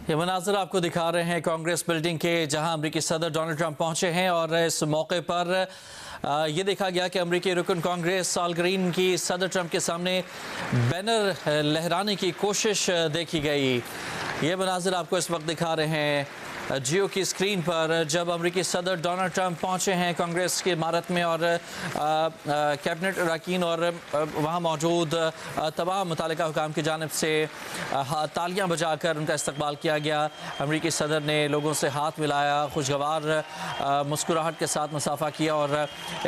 ये मनाज़र आपको दिखा रहे हैं कांग्रेस बिल्डिंग के, जहां अमरीकी सदर डोनाल्ड ट्रंप पहुंचे हैं और इस मौके पर ये देखा गया कि अमरीकी रुकन कांग्रेस सालग्रीन की सदर ट्रंप के सामने बैनर लहराने की कोशिश देखी गई। ये मनाज़र आपको इस वक्त दिखा रहे हैं जियो की स्क्रीन पर, जब अमरीकी सदर डोनाल्ड ट्रंप पहुंचे हैं कांग्रेस की इमारत में और कैबिनेट अरकान और वहां मौजूद तमाम मुतल्लिका हुकाम की जानिब से तालियां बजाकर उनका इस्तकबाल किया गया। अमरीकी सदर ने लोगों से हाथ मिलाया, खुशगवार मुस्कुराहट के साथ मुसाफा किया और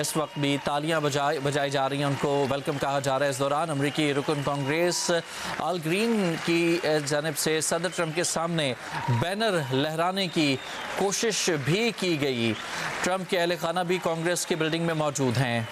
इस वक्त भी तालियां बजाई जा रही हैं, उनको वेलकम कहा जा रहा है। इस दौरान अमरीकी रुकन कांग्रेस आल ग्रीन की जानिब से सदर ट्रंप के सामने बैनर लहराने की कोशिश भी की गई। ट्रंप के अहले खाना भी कांग्रेस की बिल्डिंग में मौजूद हैं।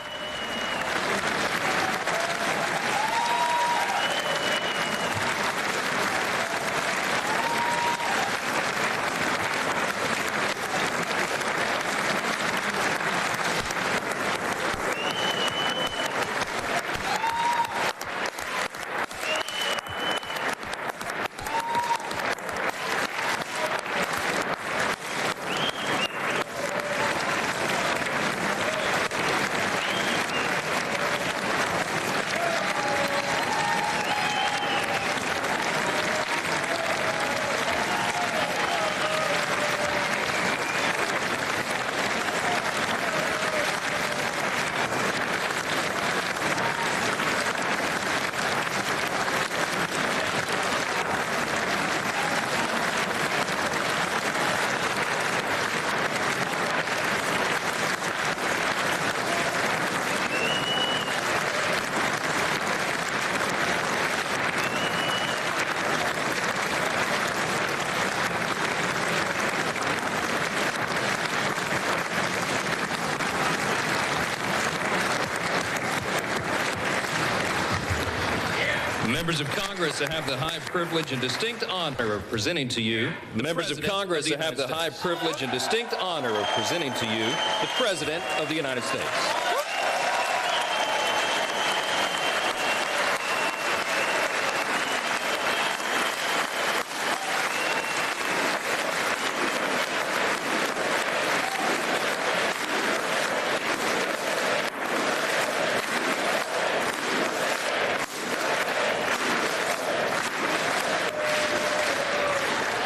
Members of Congress, I have the high privilege and distinct honor of presenting to you the members of Congress. I have the high privilege and distinct honor of presenting to you the President of the United States.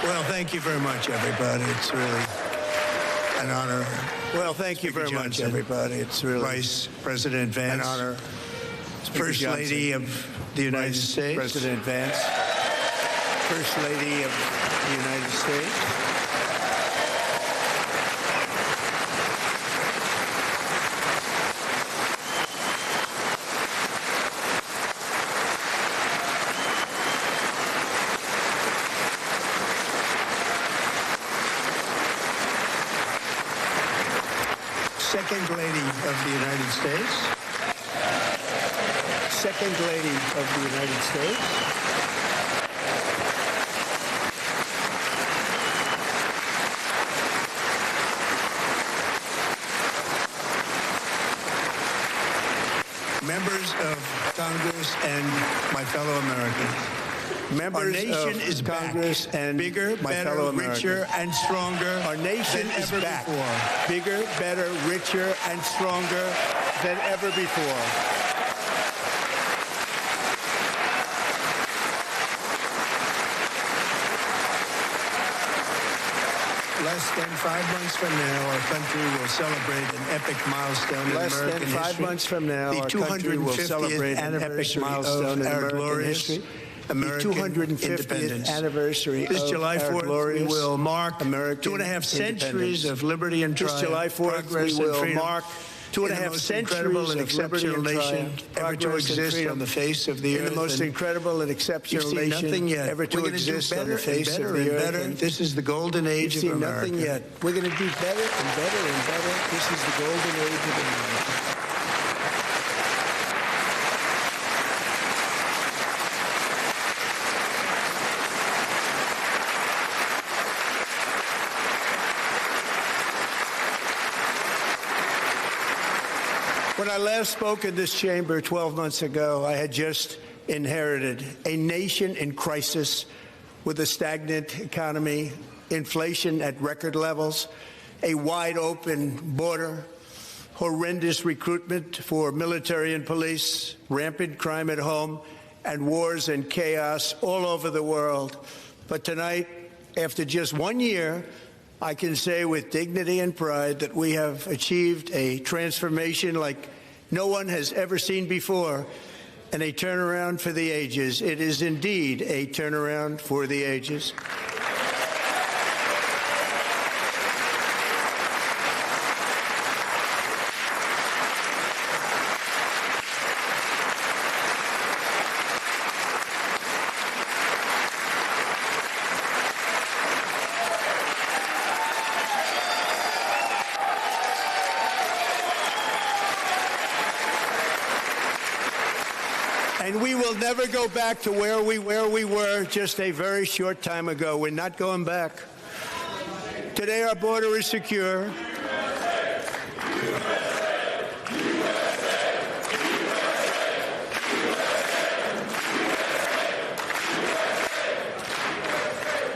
Well, thank you very much, everybody. It's really an honor. Well, thank you very much, everybody. It's really Vice President Vance, an honor. First Lady of the United States, President Vance, First Lady of the United States. Second Lady of the United States. Second Lady of the United States. Members of Congress and my fellow Americans. Members Our nation is Congress back. And bigger, better, richer, and stronger. Our nation is back. Before. Bigger, better, richer, and stronger than ever before. Less than 5 months from now, our country will celebrate an epic milestone in American history. Less than 5 months from now, our country will celebrate an epic milestone in American history. American the 250th anniversary this July 4th we will mark American 2.5 centuries of liberty and triumph. This July 4th we will mark 2.5 centuries of exceptional nation ever to exist on the face of the earth. The most incredible and exceptional nation ever to exist on the face of the earth. This is the golden age of America. Nothing yet. We're going to do better and better and better. This is the golden age of America. When I last spoke in this chamber 12 months ago, I had just inherited a nation in crisis with a stagnant economy, inflation at record levels, a wide-open border, horrendous recruitment for military and police, rampant crime at home, and wars and chaos all over the world. But tonight, after just 1 year, I can say with dignity and pride that we have achieved a transformation like no one has ever seen before, and a turnaround for the ages. It is indeed a turnaround for the ages. And we will never go back to where we were just a very short time ago. We're not going back. Today our border is secure.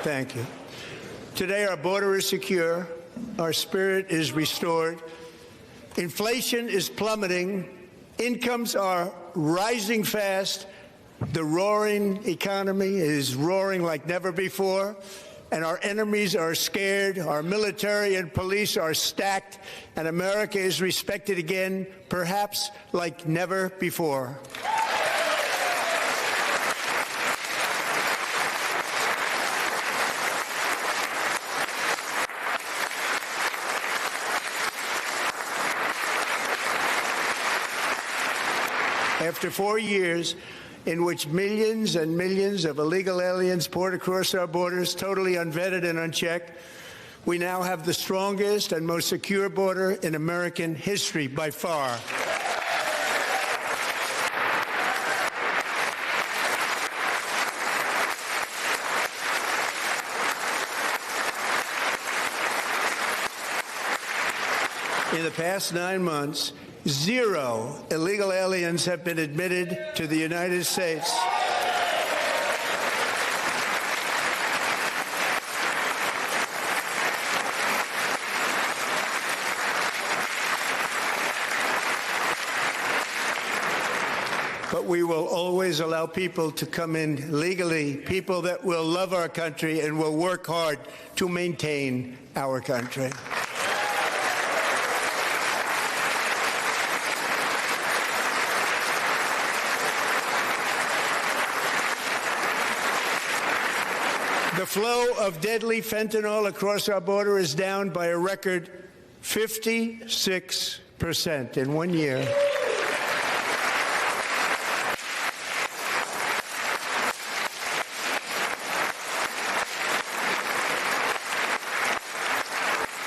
Thank you. Today our border is secure. Our spirit is restored. Inflation is plummeting. Incomes are rising fast. The roaring economy is roaring like never before. And our enemies are scared. Our military and police are stacked. And America is respected again, perhaps like never before. After 4 years in which millions and millions of illegal aliens poured across our borders, totally unvetted and unchecked, we now have the strongest and most secure border in American history by far. In the past 9 months, 0 illegal aliens have been admitted to the United States. But we will always allow people to come in legally, people that will love our country and will work hard to maintain our country. The flow of deadly fentanyl across our border is down by a record 56% in 1 year.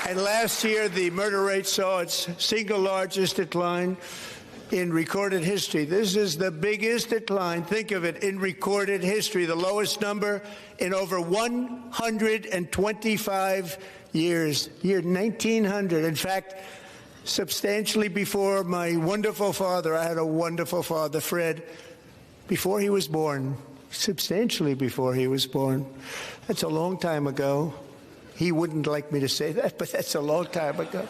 And last year, the murder rate saw its single largest decline in recorded history. This is the biggest decline, think of it, in recorded history, the lowest number in over 125 years, year 1900. In fact, substantially before my wonderful father, I had a wonderful father, Fred, before he was born, substantially before he was born. That's a long time ago. He wouldn't like me to say that, but that's a long time ago.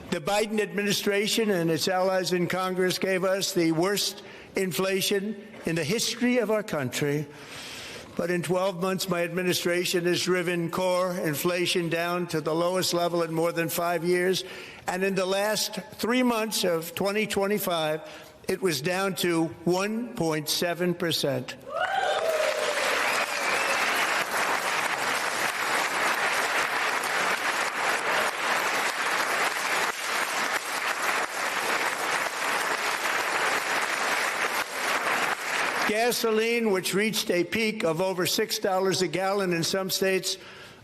The Biden administration and its allies in Congress gave us the worst inflation in the history of our country. But in 12 months, my administration has driven core inflation down to the lowest level in more than 5 years. And in the last 3 months of 2025, it was down to 1.7%. Gasoline, which reached a peak of over $6 a gallon in some states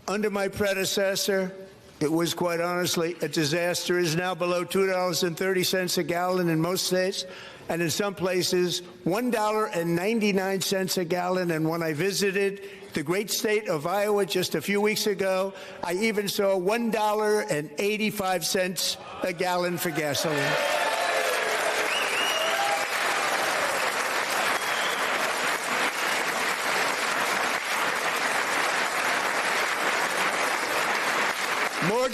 under my predecessor, it was quite honestly a disaster, is now below $2.30 a gallon in most states, and in some places $1.99 a gallon. And when I visited the great state of Iowa just a few weeks ago, I even saw $1.85 a gallon for gasoline.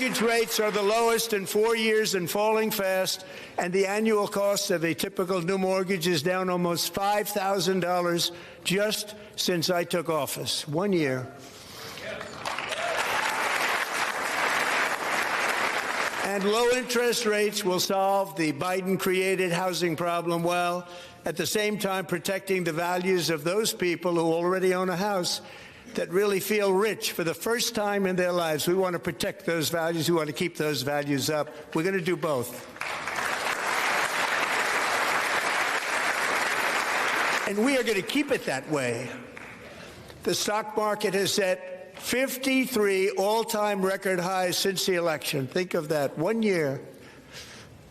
Mortgage rates are the lowest in 4 years and falling fast, and the annual cost of a typical new mortgage is down almost $5,000 just since I took office. 1 year. And low interest rates will solve the Biden-created housing problem while at the same time protecting the values of those people who already own a house that really feel rich for the first time in their lives. We want to protect those values. We want to keep those values up. We're going to do both. And we are going to keep it that way. The stock market has set 53 all-time record highs since the election. Think of that. 1 year.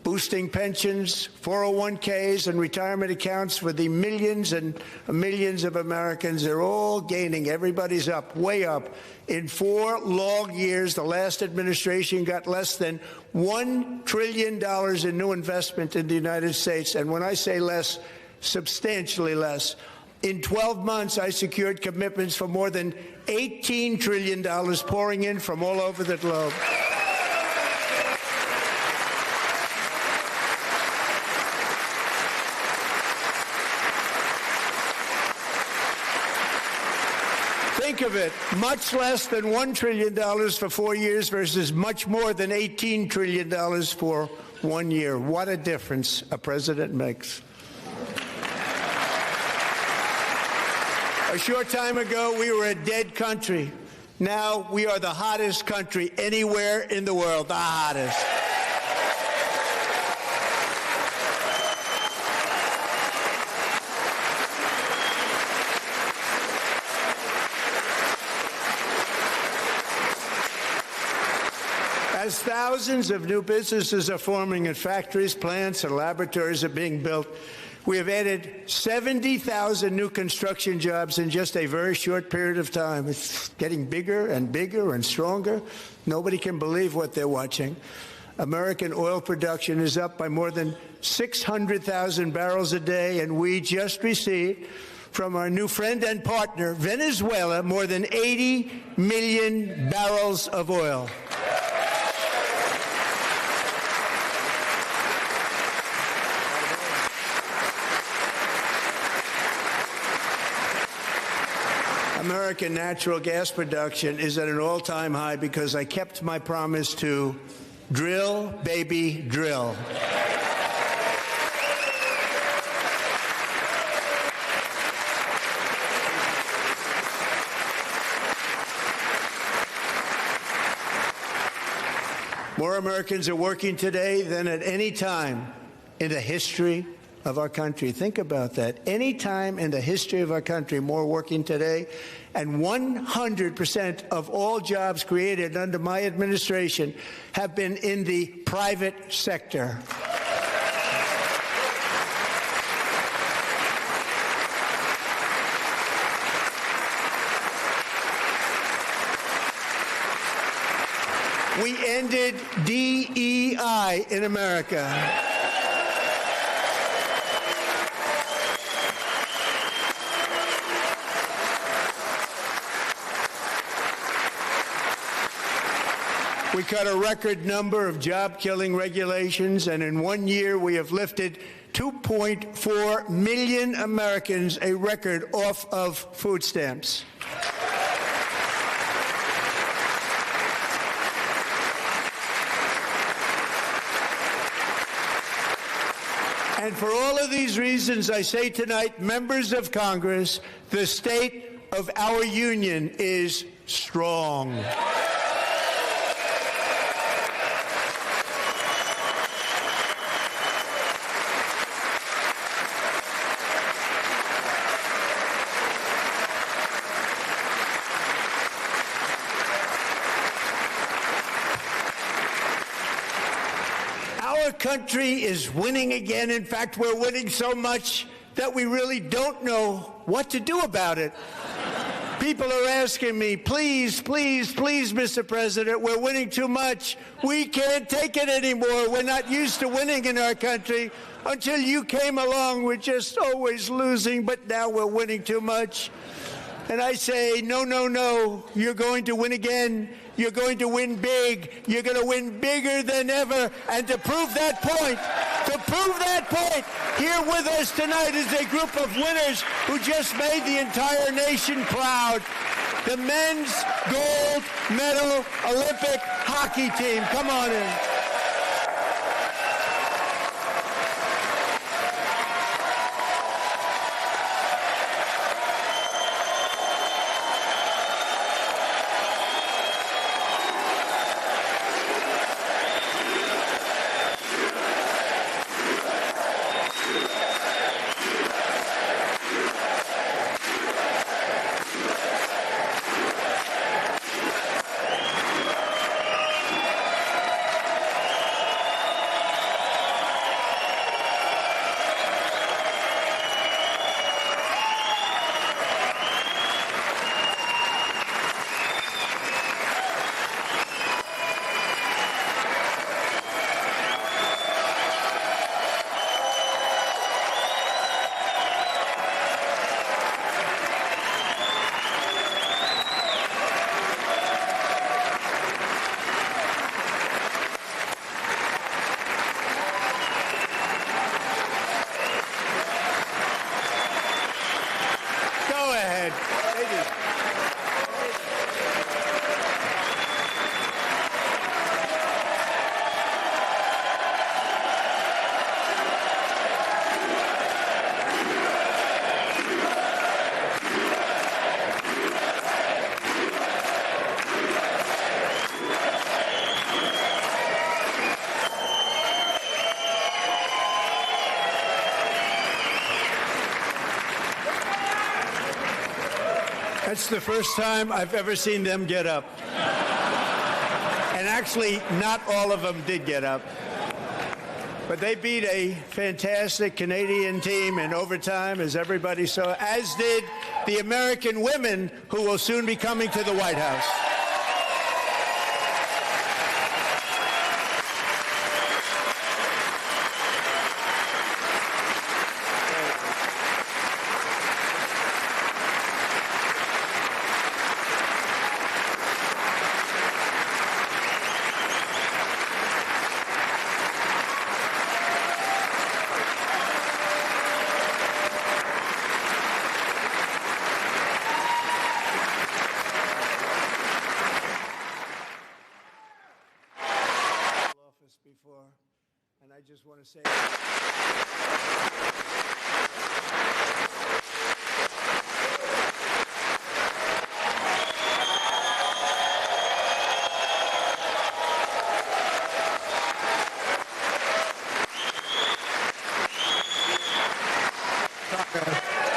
Boosting pensions, 401ks, and retirement accounts for the millions and millions of Americans. They're all gaining. Everybody's up, way up. In 4 long years, the last administration got less than $1 trillion in new investment in the United States. And when I say less, substantially less. In 12 months, I secured commitments for more than $18 trillion pouring in from all over the globe. Think of it, much less than $1 trillion for 4 years versus much more than $18 trillion for 1 year. What a difference a president makes. A short time ago, we were a dead country. Now we are the hottest country anywhere in the world, the hottest. As thousands of new businesses are forming and factories, plants, and laboratories are being built, we have added 70,000 new construction jobs in just a very short period of time. It's getting bigger and bigger and stronger. Nobody can believe what they're watching. American oil production is up by more than 600,000 barrels a day, and we just received from our new friend and partner, Venezuela, more than 80 million barrels of oil. American natural gas production is at an all-time high because I kept my promise to drill, baby, drill. More Americans are working today than at any time in the history of our country. Think about that. Any time in the history of our country, more working today, and 100% of all jobs created under my administration have been in the private sector. We ended DEI in America. We cut a record number of job-killing regulations, and in 1 year we have lifted 2.4 million Americans, a record, off of food stamps. And for all of these reasons, I say tonight, members of Congress, the state of our union is strong. Our country is winning again. In fact, we're winning so much that we really don't know what to do about it. People are asking me, please, please, please, Mr. President, we're winning too much. We can't take it anymore. We're not used to winning in our country. Until you came along, we're just always losing, but now we're winning too much. And I say, no, no, no, you're going to win again. You're going to win big. You're going to win bigger than ever. And to prove that point, here with us tonight is a group of winners who just made the entire nation proud. The men's gold medal Olympic hockey team. Come on in. That's the first time I've ever seen them get up. And actually, not all of them did get up. But they beat a fantastic Canadian team in overtime, as everybody saw, as did the American women who will soon be coming to the White House. Before, and I just want to say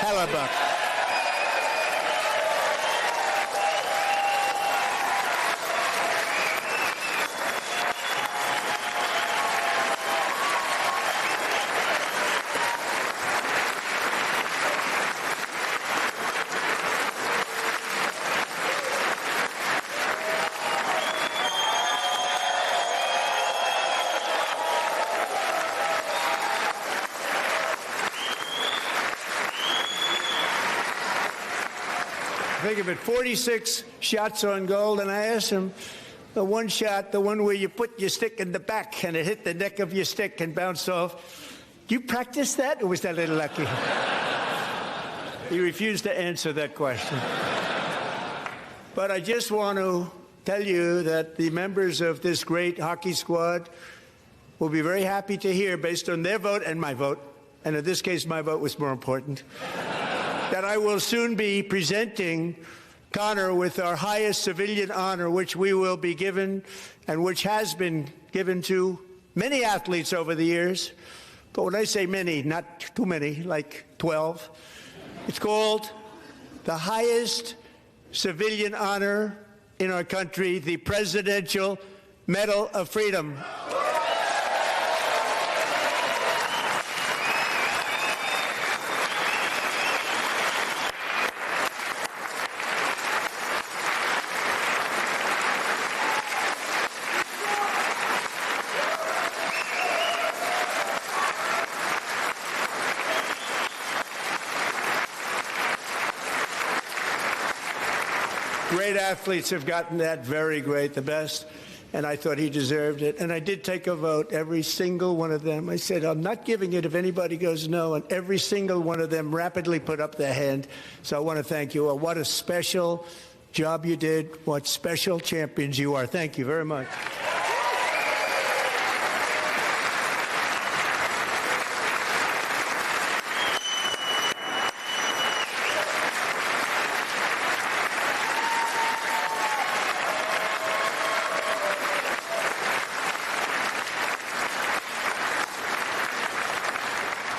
Hellebuck. Think of it, 46 shots on goal, and I asked him, the one shot, the one where you put your stick in the back and it hit the neck of your stick and bounced off, do you practice that, or was that a little lucky? He refused to answer that question. But I just want to tell you that the members of this great hockey squad will be very happy to hear, based on their vote and my vote, and in this case my vote was more important, that I will soon be presenting Connor with our highest civilian honor, which we will be given and which has been given to many athletes over the years. But when I say many, not too many, like 12, it's called the highest civilian honor in our country, the Presidential Medal of Freedom. great athletes have gotten that, very great, the best. And I thought he deserved it. And I did take a vote, every single one of them. I said, I'm not giving it if anybody goes no. And every single one of them rapidly put up their hand. So I want to thank you. What a special job you did. What special champions you are. Thank you very much.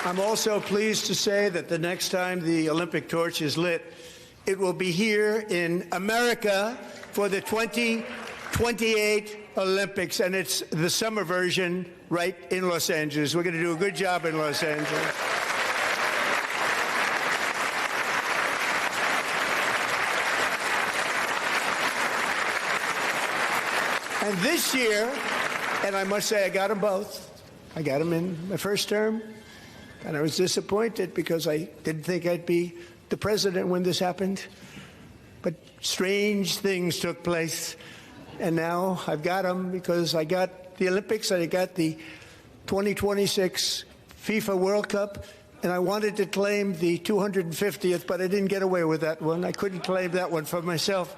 I'm also pleased to say that the next time the Olympic torch is lit, it will be here in America for the 2028 Olympics, and it's the summer version right in Los Angeles. We're going to do a good job in Los Angeles. And this year, and I must say I got them both. I got them in my first term. And I was disappointed because I didn't think I'd be the president when this happened. But strange things took place. And now I've got them because I got the Olympics and I got the 2026 FIFA World Cup. And I wanted to claim the 250th, but I didn't get away with that one. I couldn't claim that one for myself.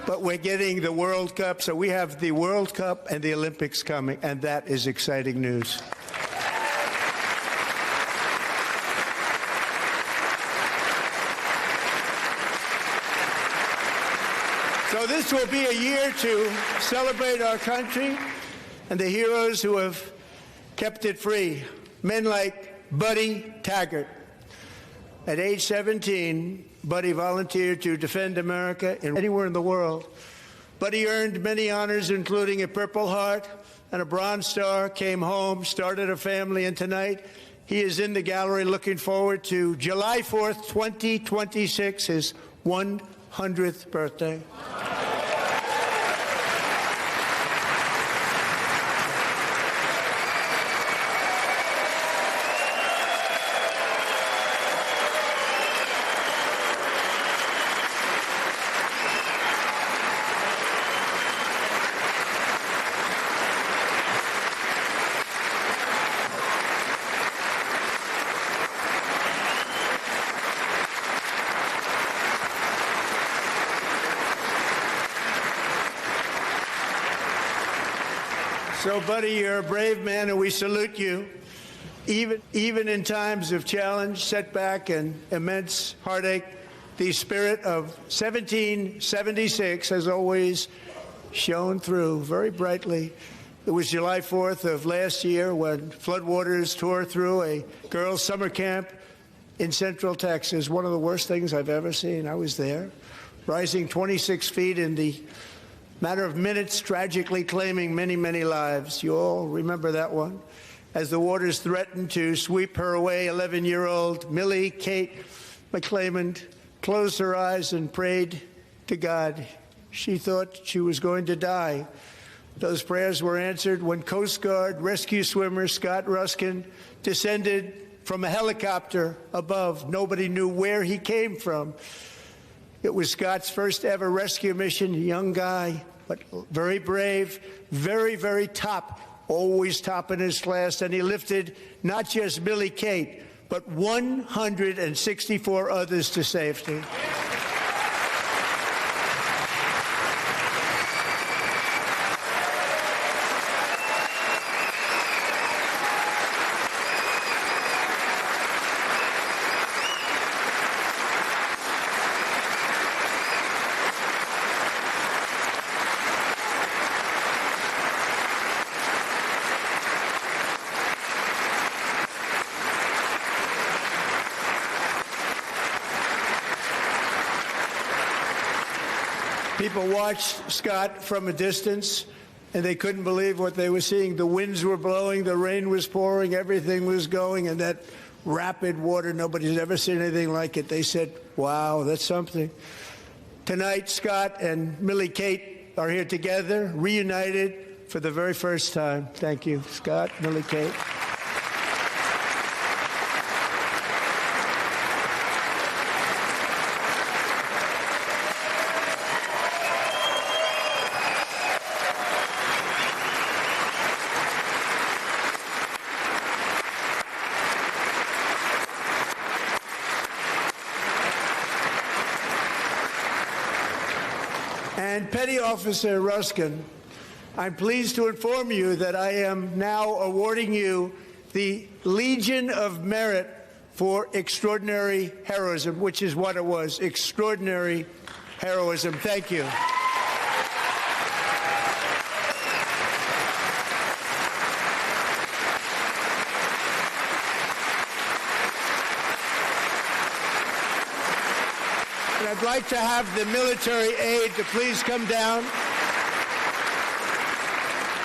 But we're getting the World Cup. So we have the World Cup and the Olympics coming. And that is exciting news. So this will be a year to celebrate our country and the heroes who have kept it free. Men like Buddy Taggart. At age 17, Buddy volunteered to defend America anywhere in the world. Buddy earned many honors, including a Purple Heart and a Bronze Star, came home, started a family, and tonight he is in the gallery looking forward to July 4th, 2026, his 100th birthday. So, Buddy, you're a brave man, and we salute you. Even in times of challenge, setback, and immense heartache, the spirit of 1776 has always shone through very brightly. It was July 4th of last year when floodwaters tore through a girls' summer camp in Central Texas, one of the worst things I've ever seen. I was there, rising 26 feet in the matter of minutes, tragically claiming many, many lives. You all remember that one. As the waters threatened to sweep her away, 11-year-old Millie Kate McClelland closed her eyes and prayed to God. She thought she was going to die. Those prayers were answered when Coast Guard rescue swimmer Scott Ruskin descended from a helicopter above. Nobody knew where he came from. It was Scott's first ever rescue mission, a young guy, but very brave, very, very top, always top in his class. And he lifted not just Millie Kate, but 164 others to safety. People watched Scott from a distance, and they couldn't believe what they were seeing. The winds were blowing, the rain was pouring, everything was going, and that rapid water, nobody's ever seen anything like it. They said, wow, that's something. Tonight, Scott and Millie Kate are here together, reunited for the very first time. Thank you, Scott, Millie Kate. Petty Officer Ruskin, I'm pleased to inform you that I am now awarding you the Legion of Merit for extraordinary heroism, which is what it was, extraordinary heroism. Thank you. And I'd like to have the military aide to please come down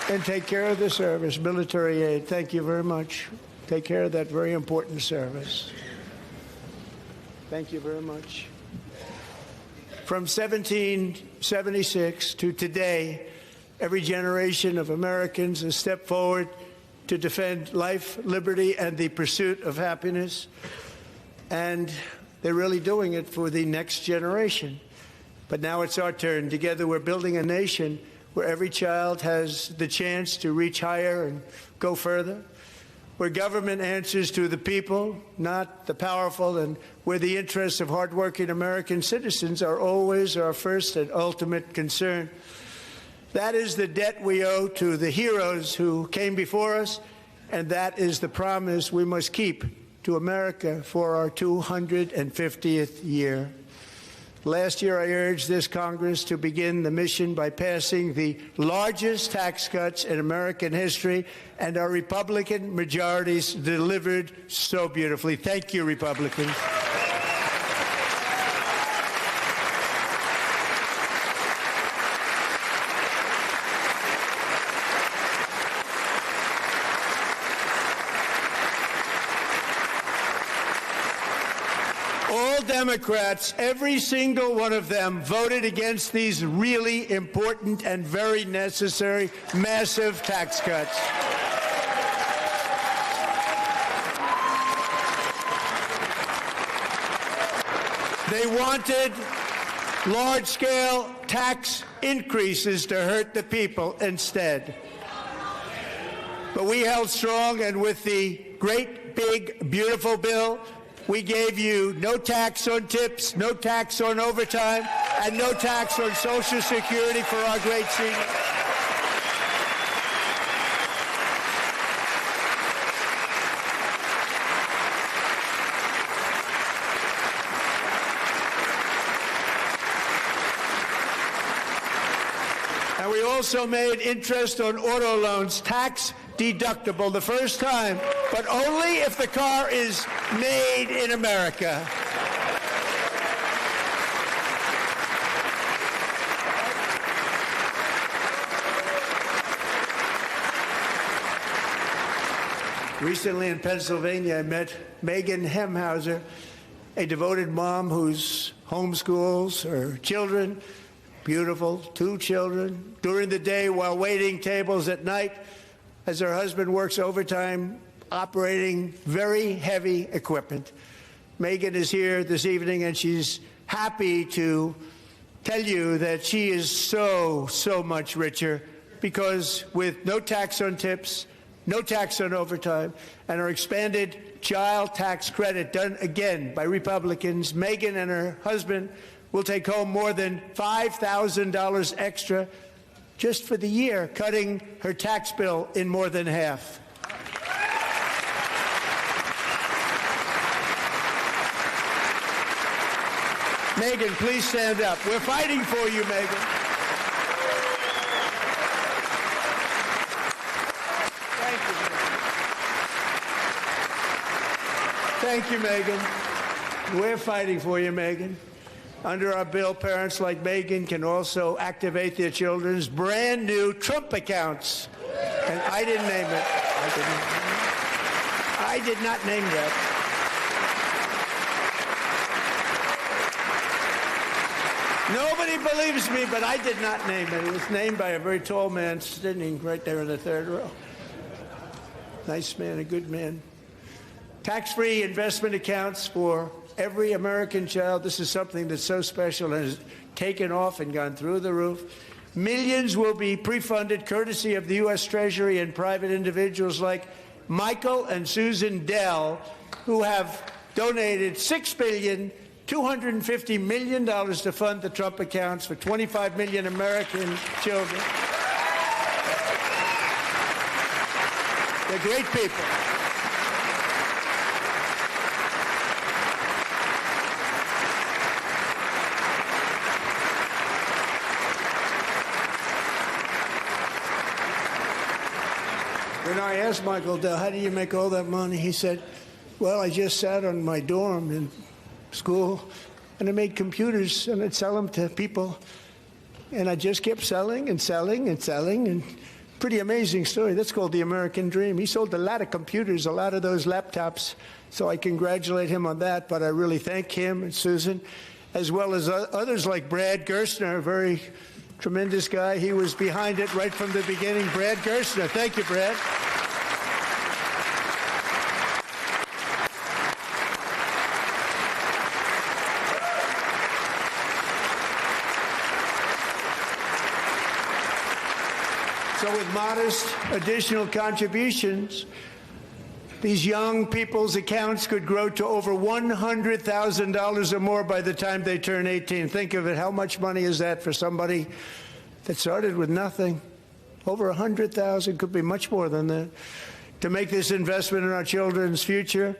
and take care of the service. Military aid, thank you very much. Take care of that very important service. Thank you very much. From 1776 to today, every generation of Americans has stepped forward to defend life, liberty, and the pursuit of happiness. And they're really doing it for the next generation. But now it's our turn. Together we're building a nation where every child has the chance to reach higher and go further, where government answers to the people, not the powerful, and where the interests of hardworking American citizens are always our first and ultimate concern. That is the debt we owe to the heroes who came before us, and that is the promise we must keep to America for our 250th year. Last year, I urged this Congress to begin the mission by passing the largest tax cuts in American history, and our Republican majorities delivered so beautifully. Thank you, Republicans. Democrats, every single one of them, voted against these really important and very necessary massive tax cuts. They wanted large-scale tax increases to hurt the people instead. But we held strong, and with the great, big, beautiful bill, we gave you no tax on tips, no tax on overtime, and no tax on Social Security for our great seniors. And we also made interest on auto loans tax deductible the first time, but only if the car is made in America. Recently in Pennsylvania, I met Megan Hemhauser, a devoted mom who's homeschools her children, beautiful, 2 children, during the day while waiting tables at night as her husband works overtime operating very heavy equipment. Megan is here this evening, and she's happy to tell you that she is so much richer because with no tax on tips, no tax on overtime, and her expanded child tax credit done again by Republicans, Megan and her husband will take home more than $5,000 extra just for the year, cutting her tax bill in more than half. Megan, please stand up. We're fighting for you, Megan. Thank you, Megan. We're fighting for you, Megan. Under our bill, parents like Megan can also activate their children's brand new Trump accounts. And I didn't name it. I did not name that. Nobody believes me, but I did not name it. It was named by a very tall man sitting right there in the third row. Nice man, a good man. Tax-free investment accounts for every American child. This is something that's so special and has taken off and gone through the roof. Millions will be pre-funded courtesy of the U.S. Treasury and private individuals like Michael and Susan Dell, who have donated $6 billion $250 million to fund the Trump accounts for 25 million American children. They're great people. When I asked Michael Dell, how do you make all that money? He said, well, I just sat on my dorm in school, and I made computers, and I'd sell them to people. And I just kept selling and selling and selling, and pretty amazing story. That's called the American dream. He sold a lot of computers, a lot of those laptops, so I congratulate him on that, but I really thank him and Susan, as well as others like Brad Gerstner, a very tremendous guy. He was behind it right from the beginning. Brad Gerstner. Thank you, Brad. So with modest additional contributions, these young people's accounts could grow to over $100,000 or more by the time they turn 18. Think of it. How much money is that for somebody that started with nothing? Over 100,000, could be much more than that. To make this investment in our children's future,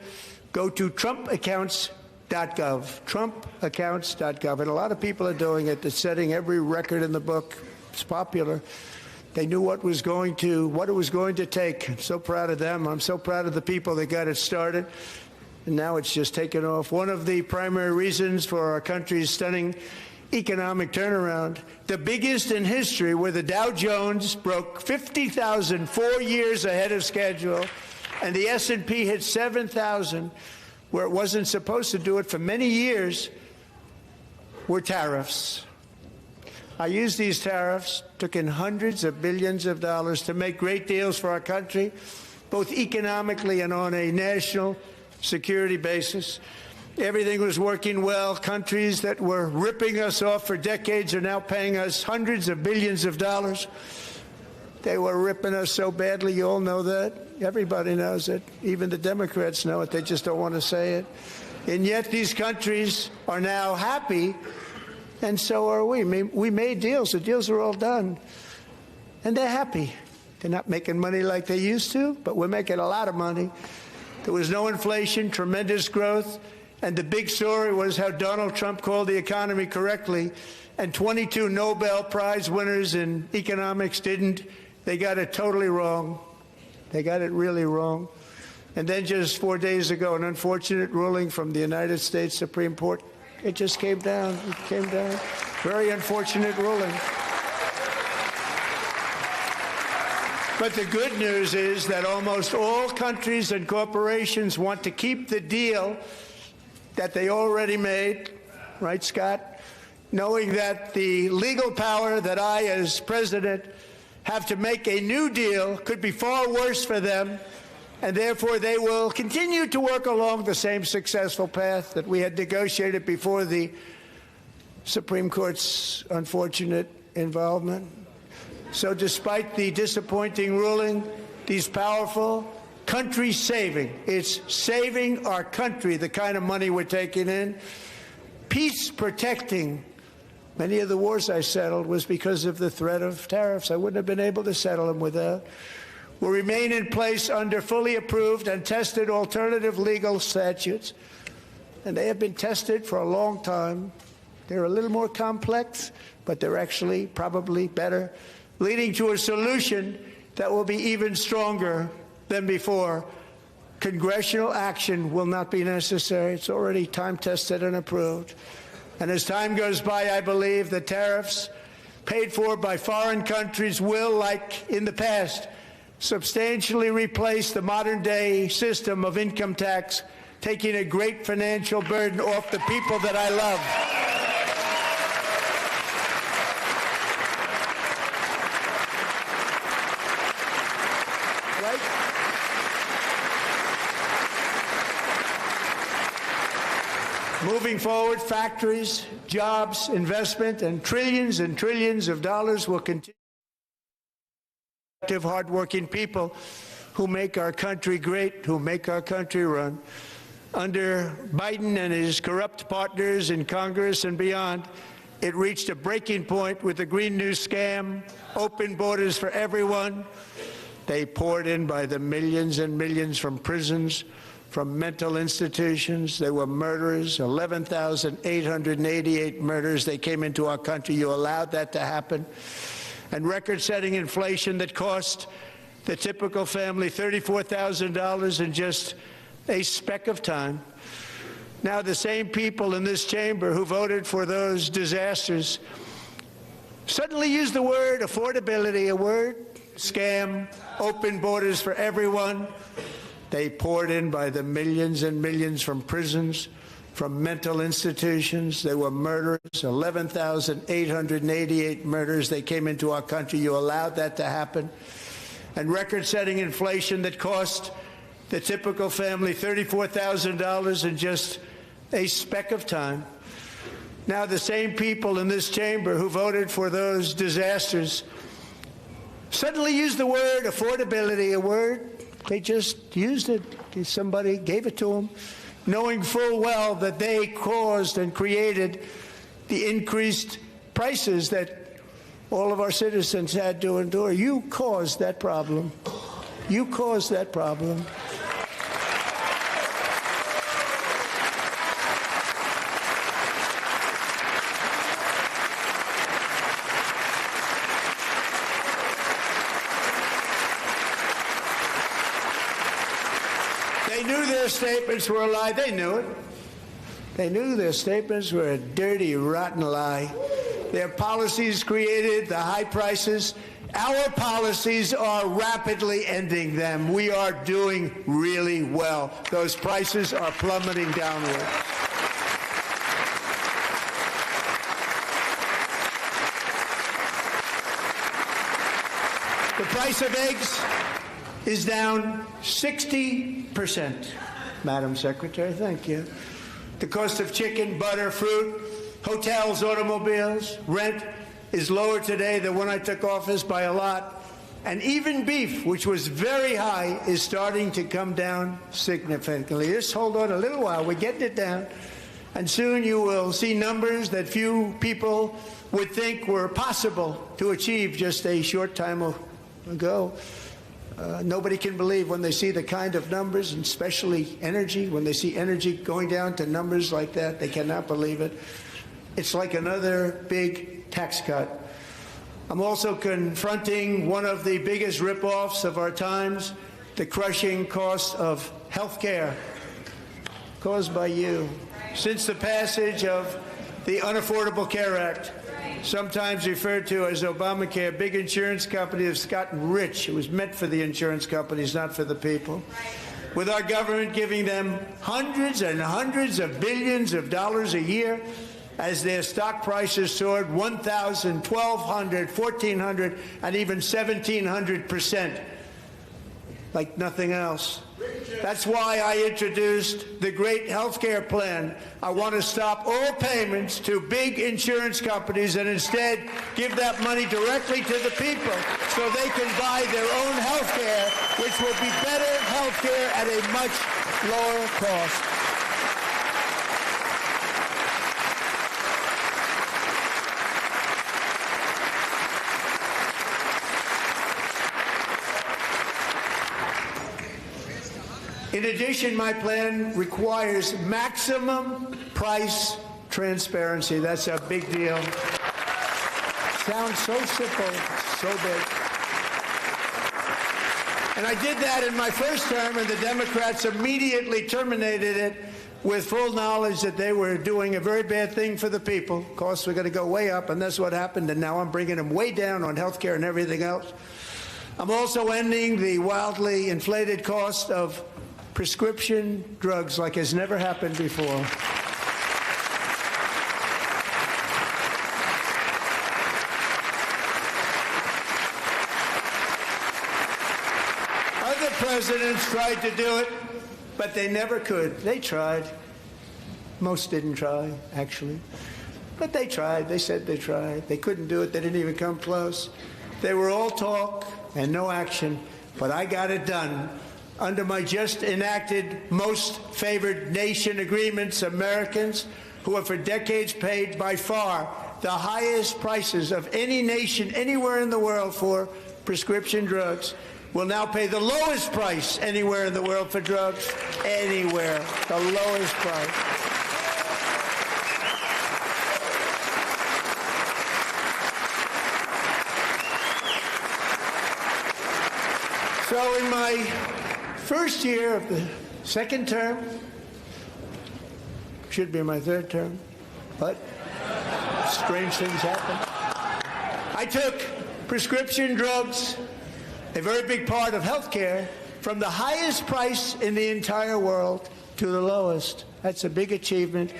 go to trumpaccounts.gov, trumpaccounts.gov. And a lot of people are doing it. They're setting every record in the book. It's popular. They knew what it was going to take. I'm so proud of them. I'm so proud of the people that got it started. And now it's just taken off. One of the primary reasons for our country's stunning economic turnaround, the biggest in history, where the Dow Jones broke 50,000 4 years ahead of schedule, and the S&P hit 7,000, where it wasn't supposed to do it for many years, were tariffs. I used these tariffs, took in hundreds of billions of dollars to make great deals for our country, both economically and on a national security basis. Everything was working well. Countries that were ripping us off for decades are now paying us hundreds of billions of dollars. They were ripping us so badly, you all know that. Everybody knows it. Even the Democrats know it. They just don't want to say it. And yet these countries are now happy, and so are we. We made deals. The deals are all done. And they're happy. They're not making money like they used to, but we're making a lot of money. There was no inflation, tremendous growth, and the big story was how Donald Trump called the economy correctly, and 22 Nobel Prize winners in economics didn't. They got it totally wrong. They got it really wrong. And then just 4 days ago, an unfortunate ruling from the United States Supreme Court. It just came down. It came down. Very unfortunate ruling. But the good news is that almost all countries and corporations want to keep the deal that they already made, right, Scott? Knowing that the legal power that I, as president, have to make a new deal could be far worse for them, and therefore they will continue to work along the same successful path that we had negotiated before the Supreme Court's unfortunate involvement. So despite the disappointing ruling, these powerful country-saving, it's saving our country, the kind of money we're taking in, peace-protecting. Many of the wars I settled was because of the threat of tariffs. I wouldn't have been able to settle them without. Will remain in place under fully approved and tested alternative legal statutes. And they have been tested for a long time. They're a little more complex, but they're actually probably better, leading to a solution that will be even stronger than before. Congressional action will not be necessary. It's already time-tested and approved. And as time goes by, I believe the tariffs paid for by foreign countries will, like in the past, substantially replace the modern-day system of income tax, taking a great financial burden off the people that I love. Right? Moving forward, factories, jobs, investment, and trillions of dollars will continue. Hardworking people who make our country great, who make our country run. Under Biden and his corrupt partners in Congress and beyond, it reached a breaking point with the Green New scam, open borders for everyone. They poured in by the millions and millions from prisons, from mental institutions. They were murderers, 11,888 murders. They came into our country. You allowed that to happen. And record-setting inflation that cost the typical family $34,000 in just a speck of time. Now the same people in this chamber who voted for those disasters suddenly use the word affordability, a word, scam, open borders for everyone. They poured in by the millions and millions from prisons, from mental institutions. They were murderers, 11,888 murders. They came into our country. You allowed that to happen. And record-setting inflation that cost the typical family $34,000 in just a speck of time. Now the same people in this chamber who voted for those disasters suddenly use the word affordability, a word. They just used it. Somebody gave it to them, knowing full well that they caused and created the increased prices that all of our citizens had to endure. You caused that problem. You caused that problem. They knew their statements were a lie. They knew it. They knew their statements were a dirty, rotten lie. Their policies created the high prices. Our policies are rapidly ending them. We are doing really well. Those prices are plummeting downward. The price of eggs is down 60%. Madam Secretary, thank you. The cost of chicken, butter, fruit, hotels, automobiles, rent is lower today than when I took office by a lot. And even beef, which was very high, is starting to come down significantly. Just hold on a little while. We're getting it down. And soon you will see numbers that few people would think were possible to achieve just a short time ago. Nobody can believe when they see the kind of numbers, and especially energy. When they see energy going down to numbers like that, they cannot believe it. It's like another big tax cut. I'm also confronting one of the biggest ripoffs of our times, the crushing cost of health care caused by you. Since the passage of the Unaffordable Care Act, sometimes referred to as Obamacare, big insurance companies have gotten rich. It was meant for the insurance companies, not for the people. With our government giving them hundreds and hundreds of billions of dollars a year as their stock prices soared 1,000, 1,200, 1,400, and even 1,700%, like nothing else. That's why I introduced the great health care plan. I want to stop all payments to big insurance companies and instead give that money directly to the people so they can buy their own health care, which will be better health care at a much lower cost. In addition, my plan requires maximum price transparency. That's a big deal. Sounds so simple, so big. And I did that in my first term, and the Democrats immediately terminated it with full knowledge that they were doing a very bad thing for the people. Costs were going to go way up, and that's what happened, and now I'm bringing them way down on health care and everything else. I'm also ending the wildly inflated cost of prescription drugs like has never happened before. Other presidents tried to do it, but they never could. They tried. Most didn't try, actually. But they tried. They said they tried. They couldn't do it. They didn't even come close. They were all talk and no action, but I got it done. under my just enacted most favored nation agreements, Americans who have for decades paid by far the highest prices of any nation anywhere in the world for prescription drugs will now pay the lowest price anywhere in the world for drugs. Anywhere. The lowest price. So in my first year of the second term, should be my third term, but strange things happen. I took prescription drugs, a very big part of health care, from the highest price in the entire world to the lowest. That's a big achievement.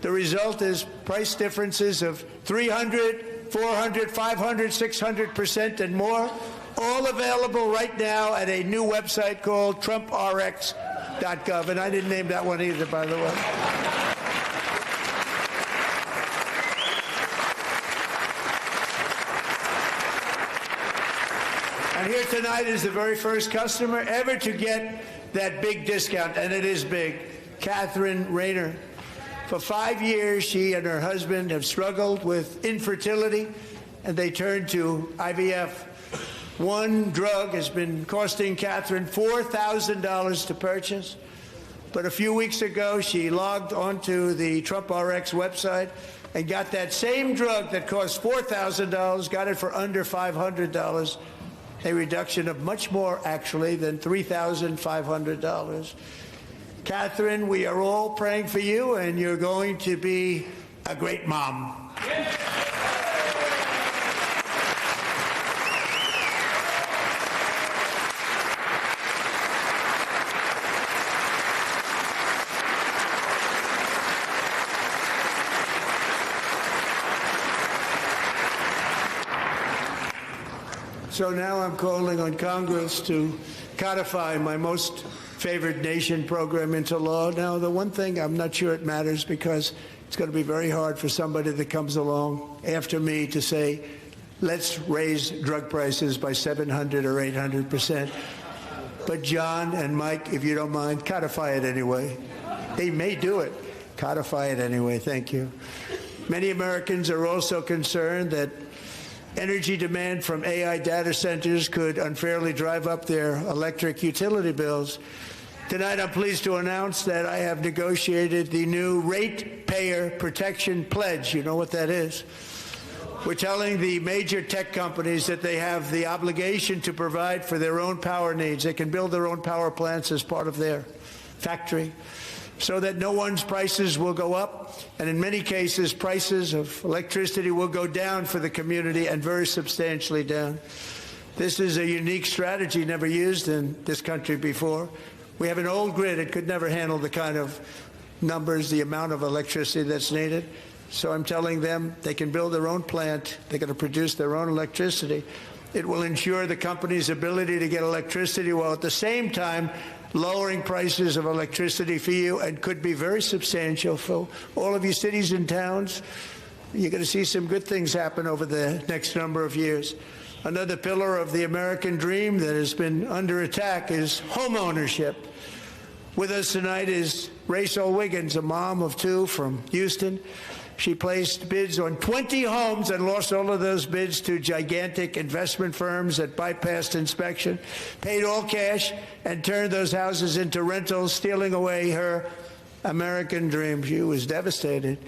The result is price differences of 300, 400, 500, 600% and more, all available right now at a new website called TrumpRx.gov. And I didn't name that one either, by the way. And here tonight is the very first customer ever to get that big discount, and it is big, Catherine Rayner. For 5 years, she and her husband have struggled with infertility, and they turned to IVF. One drug has been costing Catherine $4,000 to purchase, but a few weeks ago, she logged onto the TrumpRx website and got that same drug that cost $4,000, got it for under $500. A reduction of much more, actually, than $3,500. Catherine, we are all praying for you, and you're going to be a great mom. So now I'm calling on Congress to codify my most favored nation program into law. Now, the one thing, I'm not sure it matters, because it's going to be very hard for somebody that comes along after me to say, let's raise drug prices by 700 or 800%. But John and Mike, if you don't mind, codify it anyway. They may do it. Codify it anyway. Thank you. Many Americans are also concerned that energy demand from AI data centers could unfairly drive up their electric utility bills. Tonight, I'm pleased to announce that I have negotiated the new Ratepayer Protection Pledge. You know what that is? We're telling the major tech companies that they have the obligation to provide for their own power needs. They can build their own power plants as part of their factory, so that no one's prices will go up, and in many cases, prices of electricity will go down for the community, and very substantially down. This is a unique strategy never used in this country before. We have an old grid. It could never handle the kind of numbers, the amount of electricity that's needed. So I'm telling them they can build their own plant. They're going to produce their own electricity. It will ensure the company's ability to get electricity while at the same time lowering prices of electricity for you, and could be very substantial for all of you cities and towns. You're going to see some good things happen over the next number of years. Another pillar of the American dream that has been under attack is homeownership. With us tonight is Rachel Wiggins, a mom of two from Houston. She placed bids on 20 homes and lost all of those bids to gigantic investment firms that bypassed inspection, paid all cash, and turned those houses into rentals, stealing away her American dream. She was devastated.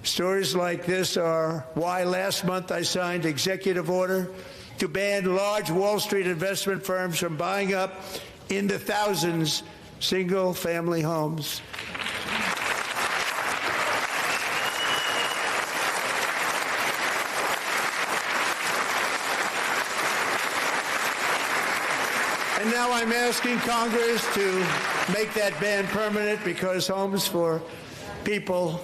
Stories like this are why last month I signed executive order to ban large Wall Street investment firms from buying up in the thousands single-family homes. And now I'm asking Congress to make that ban permanent, because homes for people,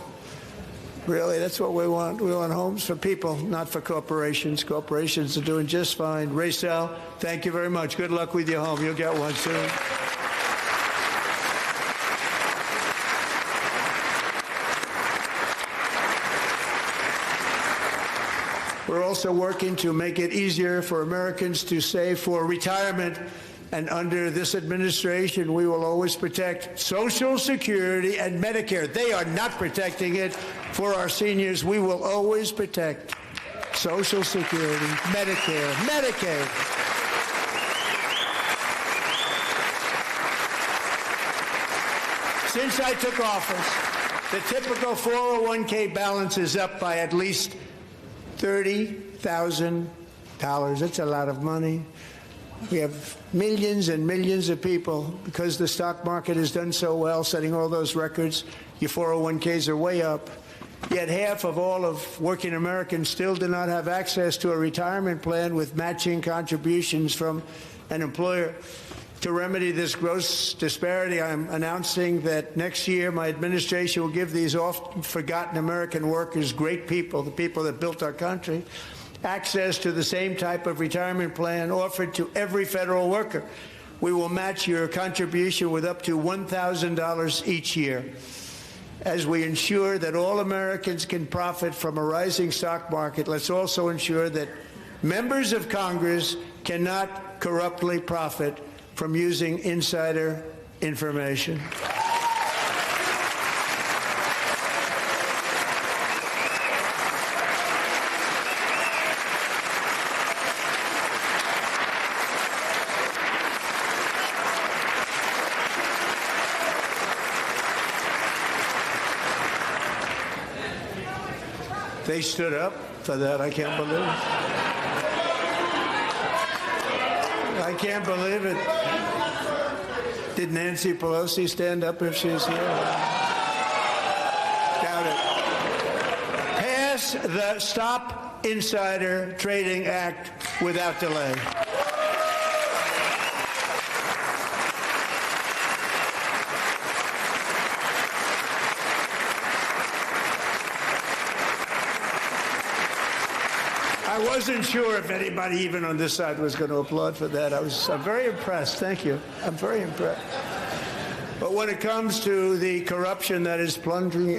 really, that's what we want. We want homes for people, not for corporations. Corporations are doing just fine. Rachel, thank you very much. Good luck with your home. You'll get one soon. We're also working to make it easier for Americans to save for retirement. And under this administration, we will always protect Social Security and Medicare. They are not protecting it for our seniors. We will always protect Social Security, Medicare, Medicaid. Since I took office, the typical 401k balance is up by at least $30,000. That's a lot of money. We have millions and millions of people, because the stock market has done so well, setting all those records. Your 401ks are way up. Yet half of all of working Americans still do not have access to a retirement plan with matching contributions from an employer. To remedy this gross disparity, I'm announcing that next year my administration will give these often-forgotten American workers, great people, the people that built our country, access to the same type of retirement plan offered to every federal worker. We will match your contribution with up to $1,000 each year, as we ensure that all Americans can profit from a rising stock market. Let's also ensure that members of Congress cannot corruptly profit from using insider information. They stood up for that. I can't believe it. I can't believe it. Did Nancy Pelosi stand up if she's here? Doubt it. Pass the Stop Insider Trading Act without delay. I wasn't sure if anybody, even on this side, was going to applaud for that. I'm very impressed. Thank you. I'm very impressed. But when it comes to the corruption that is plundering,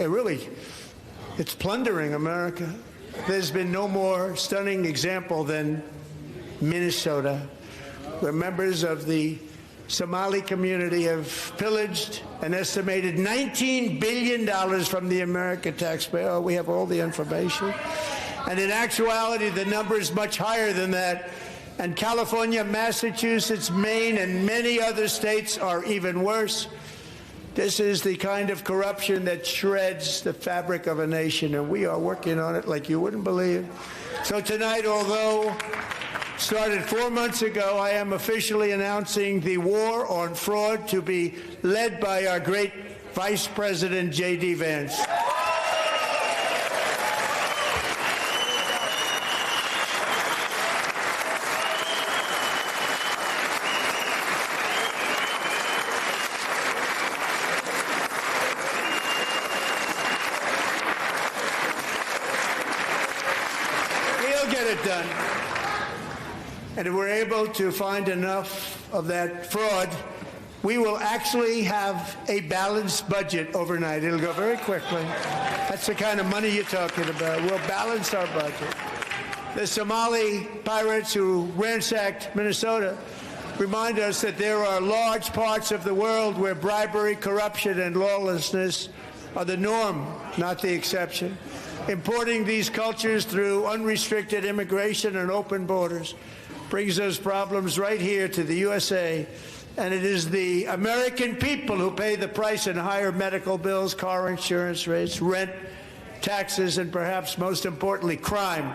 it's plundering America. There's been no more stunning example than Minnesota, where members of the Somali community have pillaged an estimated $19 billion from the American taxpayer. Oh, we have all the information. And in actuality, the number is much higher than that. And California, Massachusetts, Maine, and many other states are even worse. This is the kind of corruption that shreds the fabric of a nation, and we are working on it like you wouldn't believe. So tonight, although started 4 months ago, I am officially announcing the war on fraud to be led by our great Vice President, J.D. Vance. Get it done. And if we're able to find enough of that fraud, we will actually have a balanced budget overnight. It'll go very quickly. That's the kind of money you're talking about. We'll balance our budget. The Somali pirates who ransacked Minnesota remind us that there are large parts of the world where bribery, corruption, and lawlessness are the norm, not the exception. Importing these cultures through unrestricted immigration and open borders brings those problems right here to the USA. And it is the American people who pay the price in higher medical bills, car insurance rates, rent, taxes, and perhaps most importantly, crime.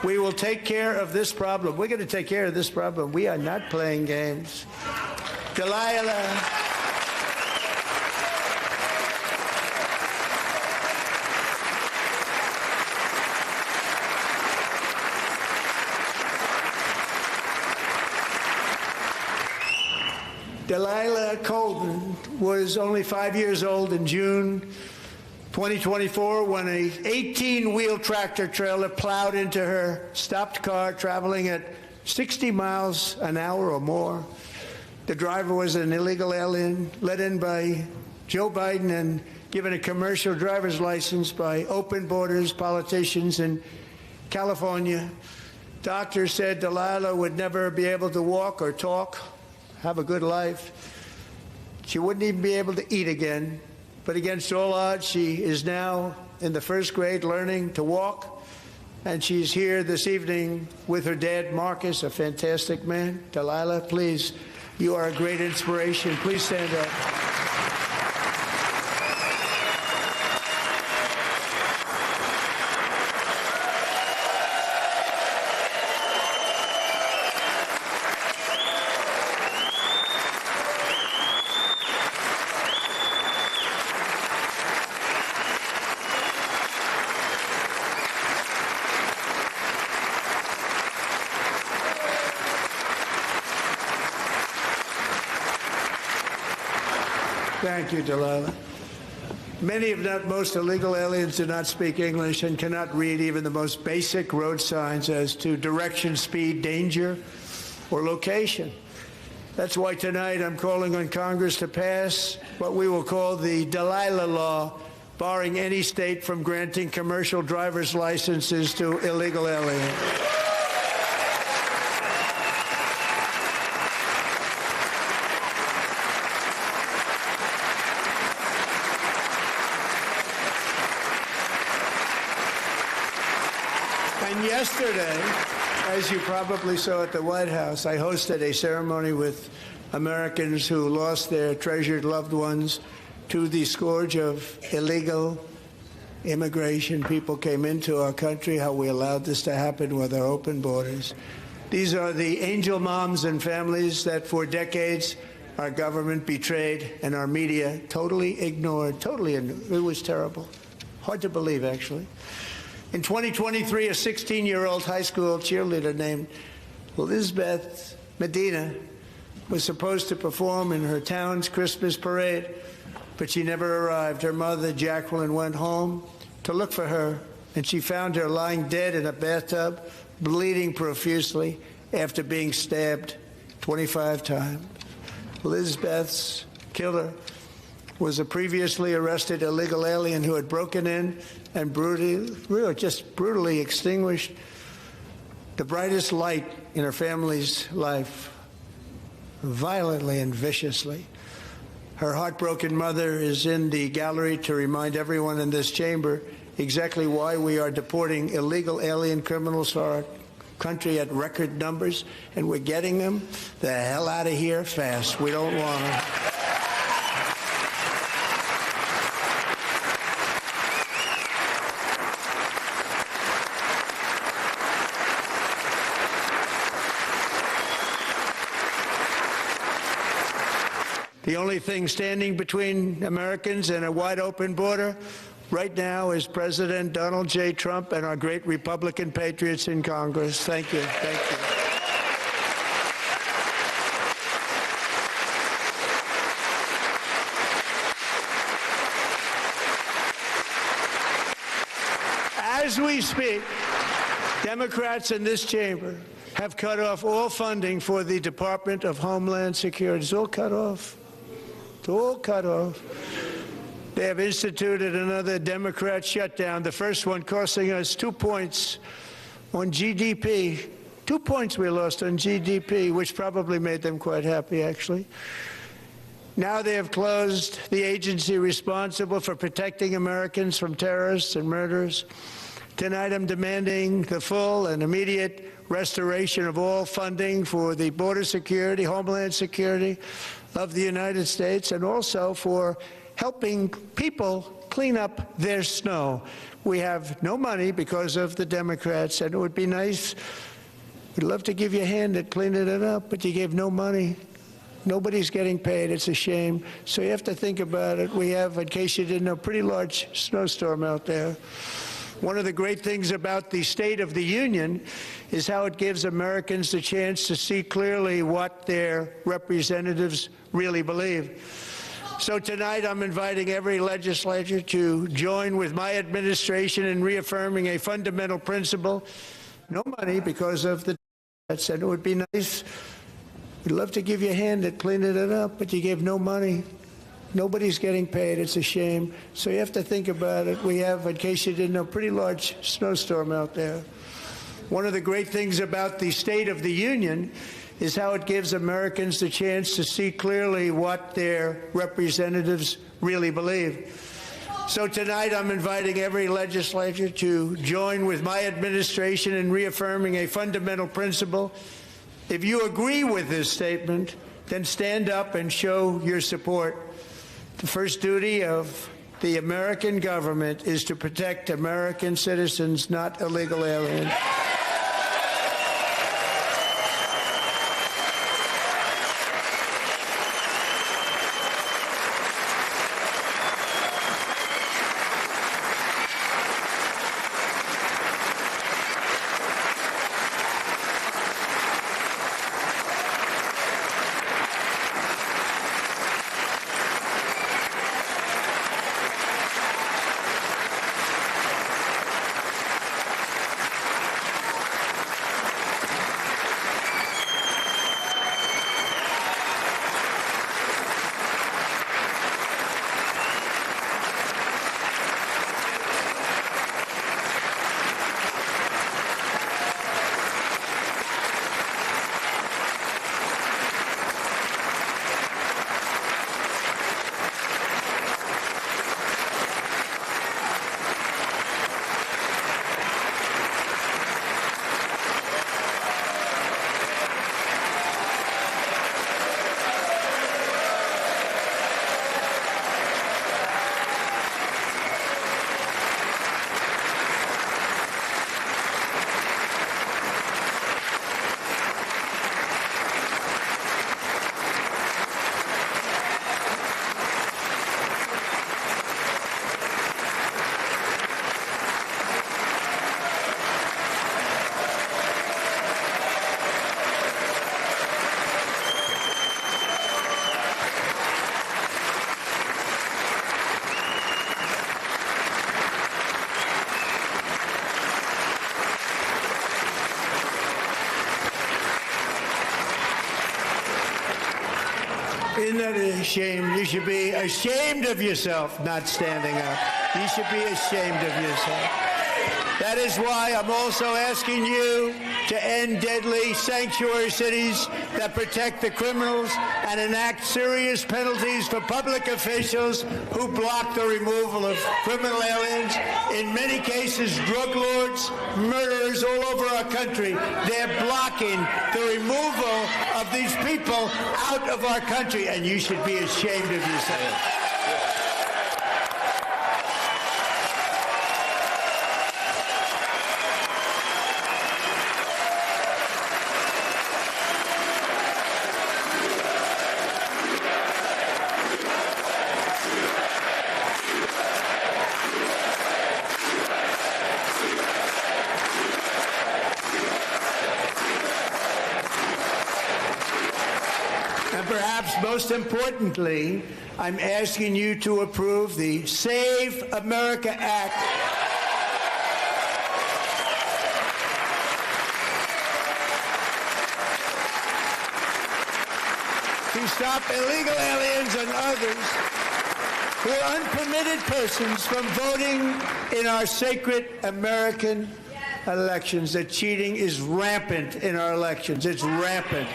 We will take care of this problem. We're going to take care of this problem. We are not playing games. Delilah. Delilah Colvin was only 5 years old in June 2024 when a 18-wheel tractor trailer plowed into her stopped car traveling at 60 miles an hour or more. The driver was an illegal alien let in by Joe Biden and given a commercial driver's license by open borders politicians in California. Doctors said Delilah would never be able to walk or talk. have a good life. She wouldn't even be able to eat again. But against all odds, she is now in the first grade learning to walk. And she's here this evening with her dad, Marcus, a fantastic man. Delilah, please, you are a great inspiration. Please stand up. Thank you, Delilah. Many, if not most, illegal aliens do not speak English and cannot read even the most basic road signs as to direction, speed, danger, or location. That's why tonight I'm calling on Congress to pass what we will call the Delilah Law, barring any state from granting commercial driver's licenses to illegal aliens. And yesterday, as you probably saw at the White House, I hosted a ceremony with Americans who lost their treasured loved ones to the scourge of illegal immigration. People came into our country, how we allowed this to happen with our open borders. These are the angel moms and families that for decades our government betrayed and our media totally ignored. It was terrible. Hard to believe, actually. In 2023, a 16-year-old high school cheerleader named Elizabeth Medina was supposed to perform in her town's Christmas parade, but she never arrived. Her mother, Jacqueline, went home to look for her, and she found her lying dead in a bathtub, bleeding profusely after being stabbed 25 times. Elizabeth's killer was a previously arrested illegal alien who had broken in and brutally extinguished the brightest light in her family's life, violently and viciously. Her heartbroken mother is in the gallery to remind everyone in this chamber exactly why we are deporting illegal alien criminals to our country at record numbers, and we're getting them the hell out of here fast. We don't want them. The only thing standing between Americans and a wide-open border right now is President Donald J. Trump and our great Republican patriots in Congress. Thank you. Thank you. As we speak, Democrats in this chamber have cut off all funding for the Department of Homeland Security. It's all cut off. It's all cut off. They have instituted another Democrat shutdown, the first one costing us 2 points on GDP. 2 points we lost on GDP, which probably made them quite happy, actually. Now they have closed the agency responsible for protecting Americans from terrorists and murderers. Tonight I'm demanding the full and immediate restoration of all funding for the border security, homeland security of the United States, and also for helping people clean up their snow. We have no money because of the Democrats, and it would be nice, we'd love to give you a hand at cleaning it up, but you gave no money. Nobody's getting paid. It's a shame. So you have to think about it. We have, in case you didn't know, a pretty large snowstorm out there. One of the great things about the State of the Union is how it gives Americans the chance to see clearly what their representatives really believe. So tonight I'm inviting every legislator to join with my administration in reaffirming a fundamental principle. No money because of the Democrats, and it would be nice, we'd love to give you a hand at cleaning it up, but you gave no money. Nobody's getting paid. It's a shame. So you have to think about it. We have, in case you didn't know, a pretty large snowstorm out there. One of the great things about the State of the Union is how it gives Americans the chance to see clearly what their representatives really believe. So tonight I'm inviting every legislator to join with my administration in reaffirming a fundamental principle. If you agree with this statement, then stand up and show your support. The first duty of the American government is to protect American citizens, not illegal aliens. Isn't that a shame? You should be ashamed of yourself not standing up. You should be ashamed of yourself. That is why I'm also asking you to end deadly sanctuary cities that protect the criminals and enact serious penalties for public officials who block the removal of criminal aliens. In many cases, drug lords, murderers all over our country, they're blocking the removal of these people out of our country, and you should be ashamed of yourself. Most importantly, I'm asking you to approve the Save America Act. To stop illegal aliens and others who are unpermitted persons from voting in our sacred American elections. That cheating is rampant in our elections. It's rampant.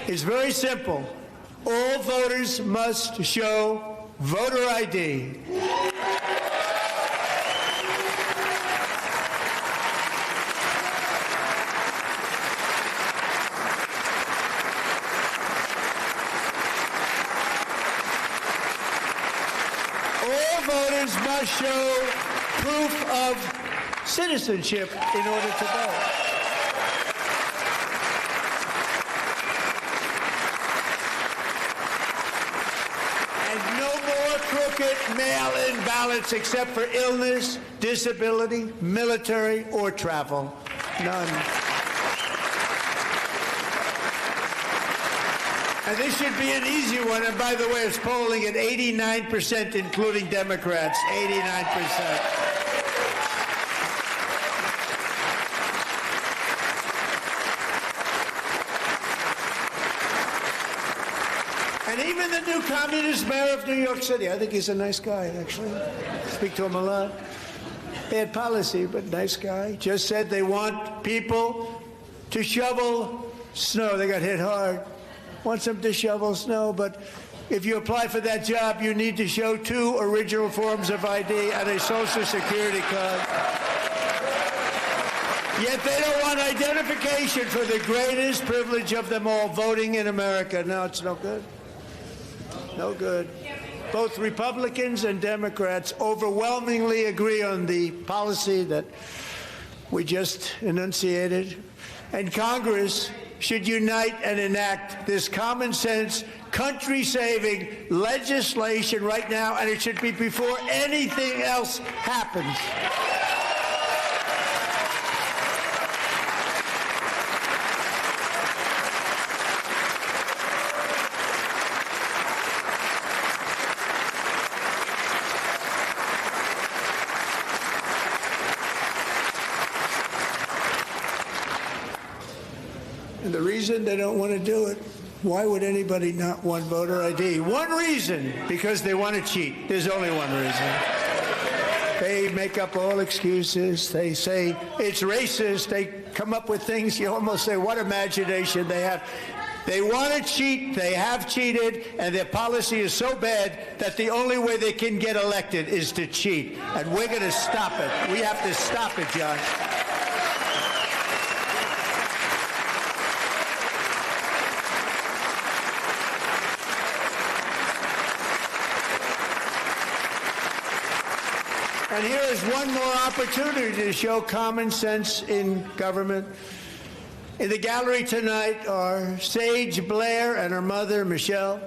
It's very simple. All voters must show voter ID. All voters must show proof of citizenship in order to vote. Mail-in ballots except for illness, disability, military, or travel. None. And this should be an easy one. And by the way, it's polling at 89%, including Democrats. 89%. Even the new communist mayor of New York City, I think he's a nice guy, actually. Speak to him a lot. Bad policy, but nice guy. Just said they want people to shovel snow. They got hit hard. Want them to shovel snow, but if you apply for that job, you need to show 2 original forms of ID and a Social Security card. Yet they don't want identification for the greatest privilege of them all, voting in America. No, it's no good. No good. Both Republicans and Democrats overwhelmingly agree on the policy that we just enunciated. And Congress should unite and enact this common sense, country-saving legislation right now, and it should be before anything else happens. And the reason they don't want to do it, why would anybody not want voter ID? One reason, because they want to cheat. There's only one reason. They make up all excuses. They say it's racist. They come up with things you almost say, what imagination they have. They want to cheat. They have cheated. And their policy is so bad that the only way they can get elected is to cheat. And we're going to stop it. We have to stop it, John. And here is one more opportunity to show common sense in government. In the gallery tonight are Sage Blair and her mother, Michelle.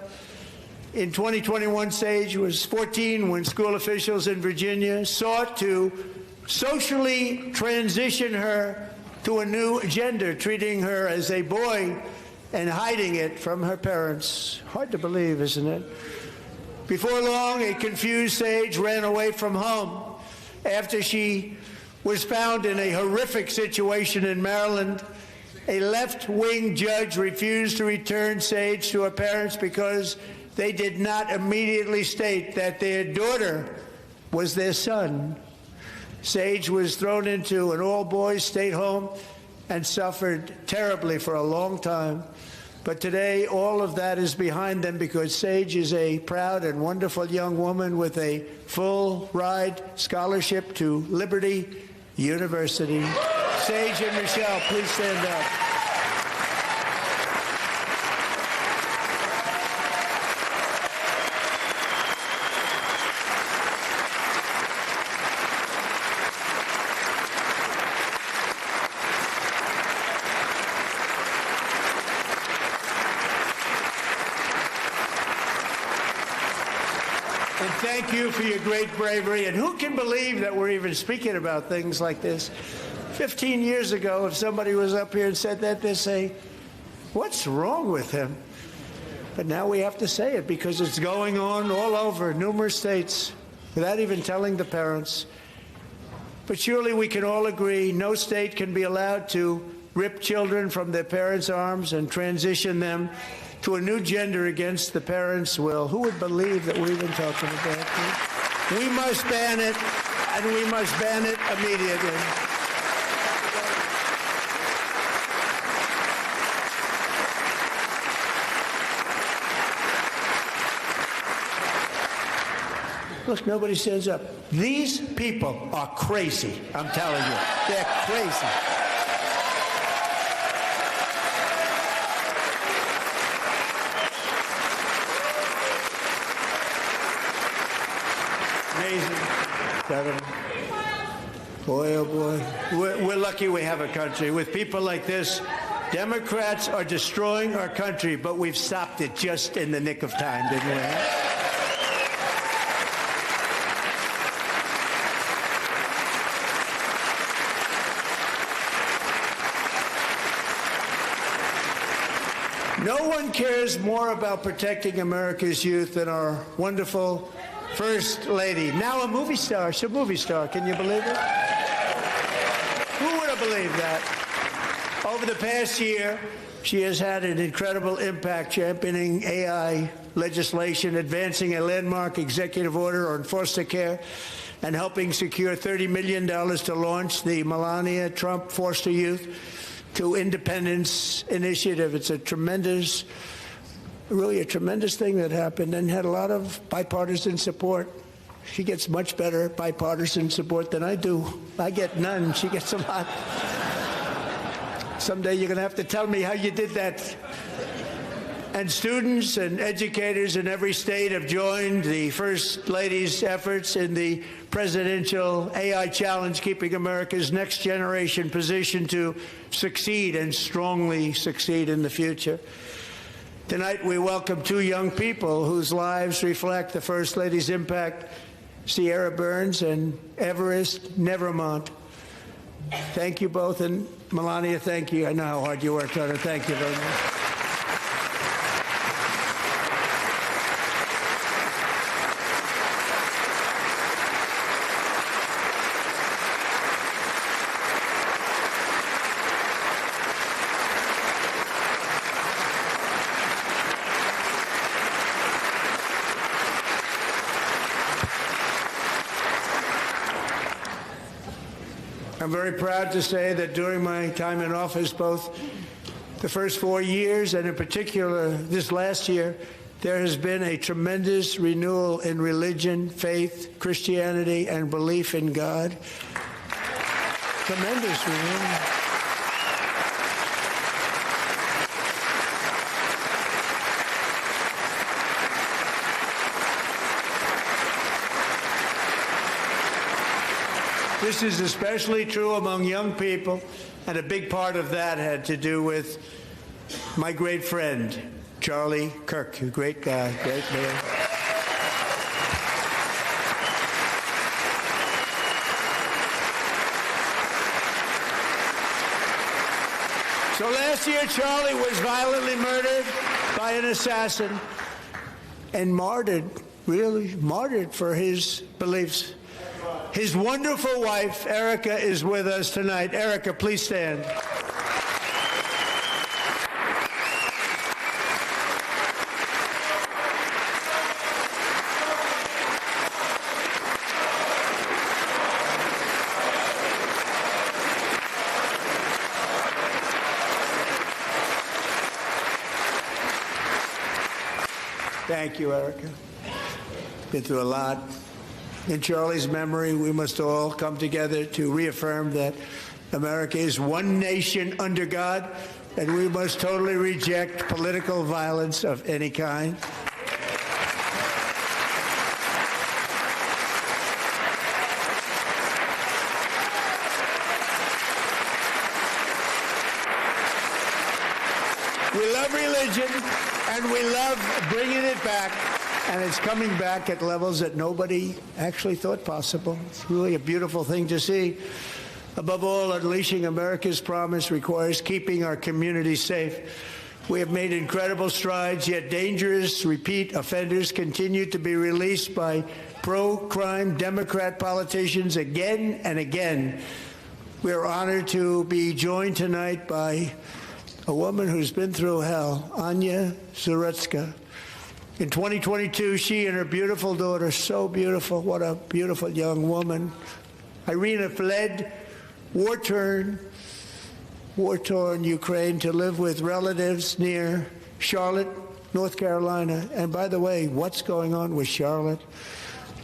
In 2021, Sage was 14 when school officials in Virginia sought to socially transition her to a new gender, treating her as a boy and hiding it from her parents. Hard to believe, isn't it? Before long, a confused Sage ran away from home after she was found in a horrific situation in Maryland. A left-wing judge refused to return Sage to her parents because they did not immediately state that their daughter was their son. Sage was thrown into an all-boys state home and suffered terribly for a long time. But today, all of that is behind them because Sage is a proud and wonderful young woman with a full-ride scholarship to Liberty University. Sage and Michelle, please stand up. And thank you for your great bravery. And who can believe that we're even speaking about things like this? 15 years ago, if somebody was up here and said that, they'd say, what's wrong with him? But now we have to say it because it's going on all over numerous states without even telling the parents. But surely we can all agree no state can be allowed to rip children from their parents' arms and transition them to a new gender against the parents' will. Who would believe that we're even talking about this? We must ban it, and we must ban it immediately. Look, nobody stands up. These people are crazy, I'm telling you. They're crazy. Amazing. Boy, oh boy. We're lucky we have a country. With people like this, Democrats are destroying our country, but we've stopped it just in the nick of time, didn't we? No one cares more about protecting America's youth than our wonderful First Lady, now a movie star. She's a movie star. Can you believe it? Who would have believed that? Over the past year, she has had an incredible impact championing AI legislation, advancing a landmark executive order on foster care, and helping secure $30 million to launch the Melania Trump Foster Youth. to Independence Initiative. It's really a tremendous thing that happened and had a lot of bipartisan support. She gets much better bipartisan support than I do. I get none. She gets a lot. Someday you're going to have to tell me how you did that. And students and educators in every state have joined the First Lady's efforts in the presidential AI challenge, keeping America's next generation positioned to succeed and strongly succeed in the future. Tonight we welcome two young people whose lives reflect the First Lady's impact, Sierra Burns and Everest Nevermont. Thank you both, and Melania, thank you. I know how hard you worked on it. Thank you very much. I'm very proud to say that during my time in office, both the first 4 years and in particular this last year, there has been a tremendous renewal in religion, faith, Christianity, and belief in God. Tremendous renewal. This is especially true among young people, and a big part of that had to do with my great friend, Charlie Kirk, a great guy, great man. So last year, Charlie was violently murdered by an assassin and martyred, really martyred for his beliefs. His wonderful wife, Erica, is with us tonight. Erica, please stand. Thank you, Erica. Been through a lot. In Charlie's memory, we must all come together to reaffirm that America is one nation under God, and we must totally reject political violence of any kind. We love religion, and we love bringing it back. And it's coming back at levels that nobody actually thought possible. It's really a beautiful thing to see. Above all, unleashing America's promise requires keeping our communities safe. We have made incredible strides, yet dangerous repeat offenders continue to be released by pro-crime Democrat politicians again and again. We are honored to be joined tonight by a woman who's been through hell, Anya Zaretska. In 2022, she and her beautiful daughter, so beautiful, what a beautiful young woman, Irina, fled war-torn Ukraine to live with relatives near Charlotte, North Carolina. And by the way, what's going on with Charlotte?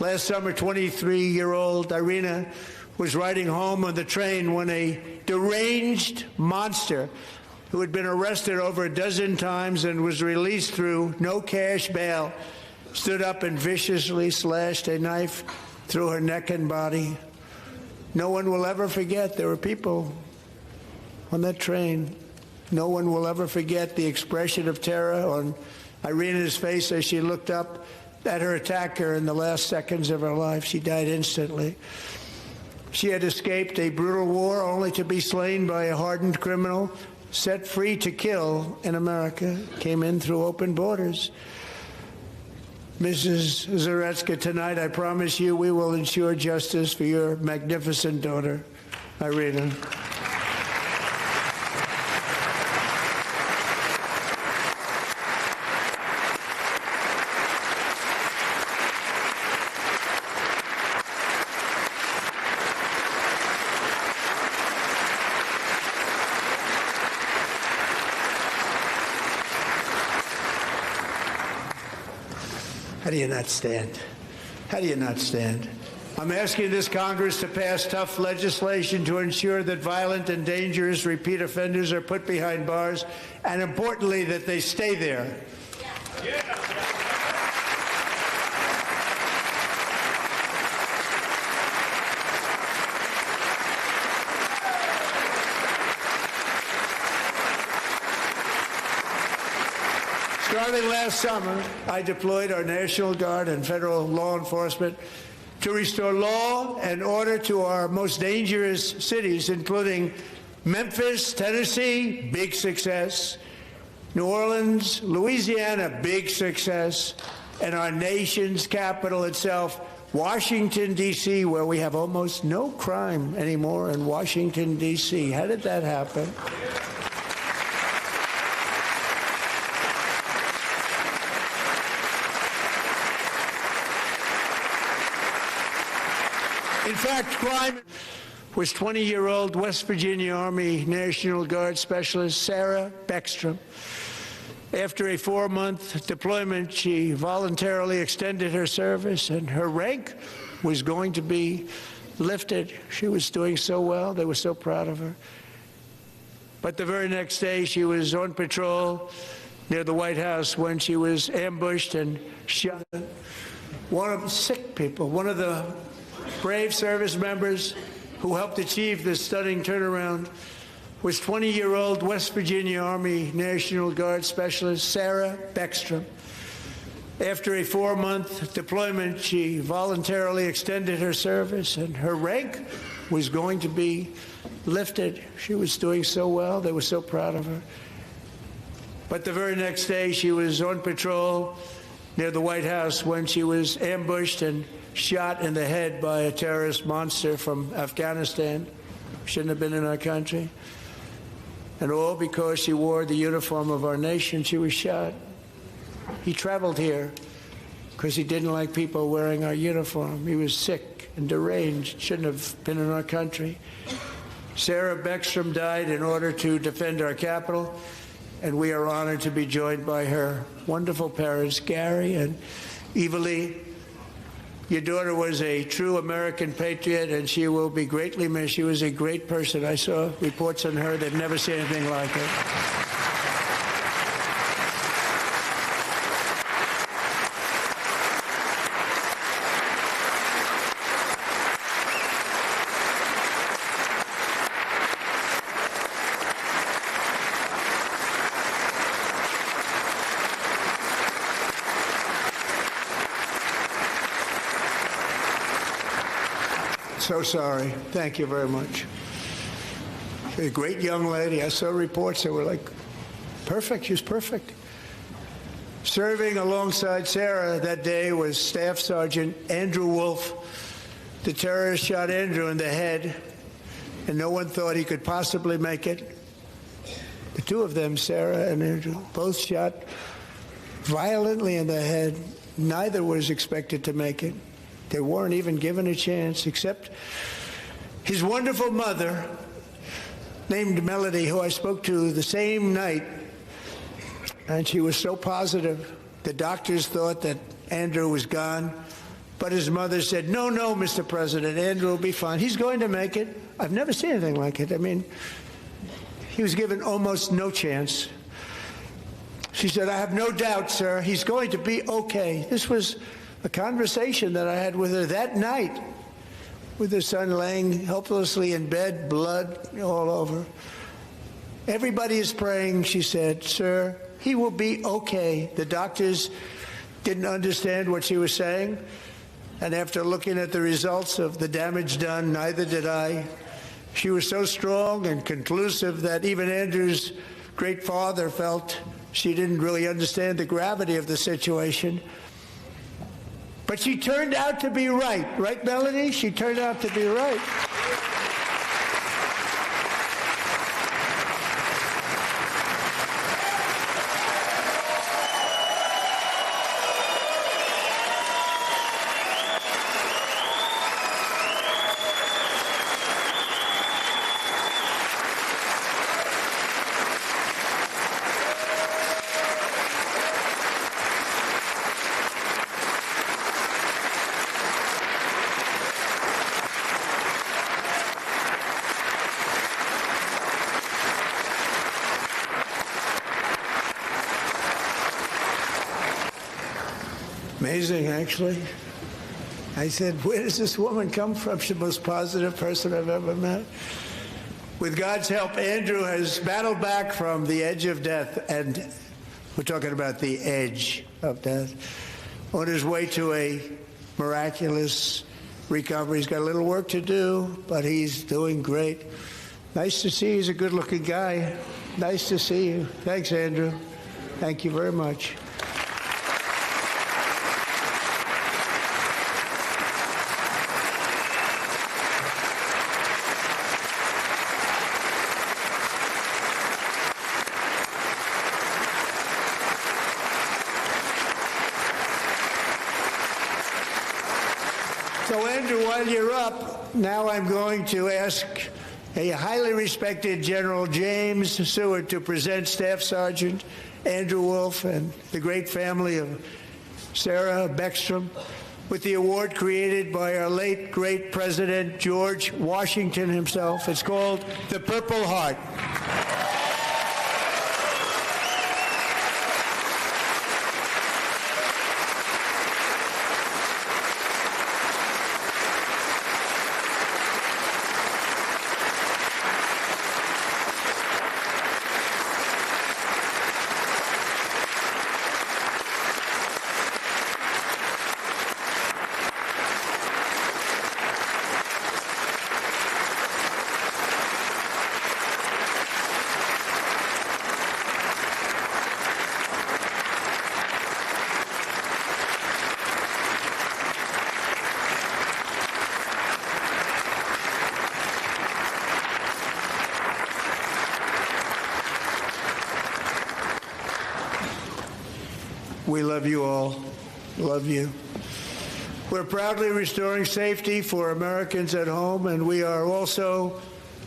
Last summer, 23-year-old Irina was riding home on the train when a deranged monster who had been arrested over a dozen times and was released through no cash bail, stood up and viciously slashed a knife through her neck and body. No one will ever forget. There were people on that train. No one will ever forget the expression of terror on Irina's face as she looked up at her attacker in the last seconds of her life. She died instantly. She had escaped a brutal war only to be slain by a hardened criminal, set free to kill in America, came in through open borders. Mrs. Zaretska, tonight I promise you we will ensure justice for your magnificent daughter, Irina. How do you not stand? How do you not stand? I'm asking this Congress to pass tough legislation to ensure that violent and dangerous repeat offenders are put behind bars, and importantly, that they stay there. Starting last summer, I deployed our National Guard and federal law enforcement to restore law and order to our most dangerous cities, including Memphis, Tennessee, big success, New Orleans, Louisiana, big success, and our nation's capital itself, Washington, D.C., where we have almost no crime anymore in Washington, D.C. How did that happen? In fact, crime was 20-year-old West Virginia Army National Guard Specialist Sarah Beckstrom. After a 4-month deployment, she voluntarily extended her service, and her rank was going to be lifted. She was doing so well. They were so proud of her. But the very next day, she was on patrol near the White House when she was ambushed and shot. One of the sick people, one of the brave service members who helped achieve this stunning turnaround was 20-year-old West Virginia Army National Guard Specialist Sarah Beckstrom. After a 4-month deployment, she voluntarily extended her service, and her rank was going to be lifted. She was doing so well. They were so proud of her. But the very next day, she was on patrol near the White House when she was ambushed and shot in the head by a terrorist monster from Afghanistan. Shouldn't have been in our country. And all because she wore the uniform of our nation. She was shot. He traveled here because he didn't like people wearing our uniform. He was sick and deranged. Shouldn't have been in our country. Sarah Beckstrom died in order to defend our capital, and we are honored to be joined by her wonderful parents, Gary and Eva Lee. Your daughter was a true American patriot, and she will be greatly missed. She was a great person. I saw reports on her that never seen anything like it. So sorry. Thank you very much. A great young lady. I saw reports that were like, perfect. She was perfect. Serving alongside Sarah that day was Staff Sergeant Andrew Wolf. The terrorist shot Andrew in the head, and no one thought he could possibly make it. The two of them, Sarah and Andrew, both shot violently in the head. Neither was expected to make it. They weren't even given a chance, except his wonderful mother, named Melody, who I spoke to the same night, and she was so positive. The doctors thought that Andrew was gone, but his mother said, no, Mr. President, Andrew will be fine. He's going to make it. I've never seen anything like it. I mean, he was given almost no chance. She said, I have no doubt, sir, he's going to be okay. This was a conversation that I had with her that night, with her son laying helplessly in bed, blood all over. Everybody is praying, she said, sir, he will be okay. The doctors didn't understand what she was saying, and after looking at the results of the damage done, neither did I. She was so strong and conclusive that even Andrew's great father felt she didn't really understand the gravity of the situation. But she turned out to be right. Right, Melody? She turned out to be right. Amazing, actually. I said, where does this woman come from? She's the most positive person I've ever met. With God's help, Andrew has battled back from the edge of death, and we're talking about the edge of death, on his way to a miraculous recovery. He's got a little work to do, but he's doing great. Nice to see you. He's a good-looking guy. Nice to see you. Thanks, Andrew. Thank you very much. So, Andrew, while you're up, now I'm going to ask a highly respected General James Seward to present Staff Sergeant Andrew Wolf and the great family of Sarah Beckstrom with the award created by our late, great President George Washington himself. It's called the Purple Heart. We love you all. Love you. We're proudly restoring safety for Americans at home, and we are also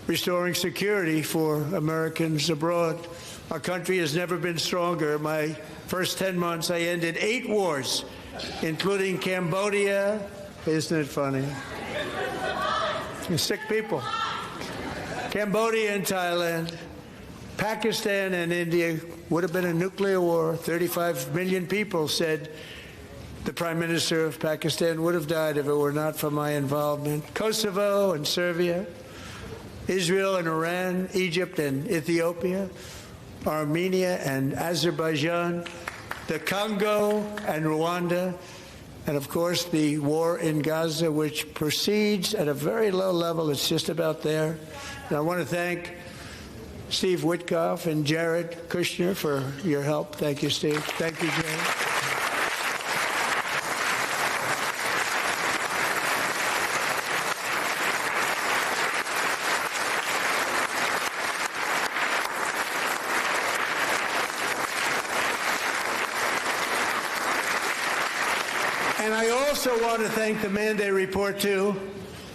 restoring security for Americans abroad. Our country has never been stronger. My first 10 months, I ended 8 wars, including Cambodia. Isn't it funny? Sick people. Cambodia and Thailand. Pakistan and India would have been a nuclear war. 35 million people, said the Prime Minister of Pakistan, would have died if it were not for my involvement. Kosovo and Serbia, Israel and Iran, Egypt and Ethiopia, Armenia and Azerbaijan, the Congo and Rwanda, and of course the war in Gaza, which proceeds at a very low level. It's just about there. And I want to thank Steve Witkoff and Jared Kushner for your help. Thank you, Steve. Thank you, Jared. And I also want to thank the man they report to,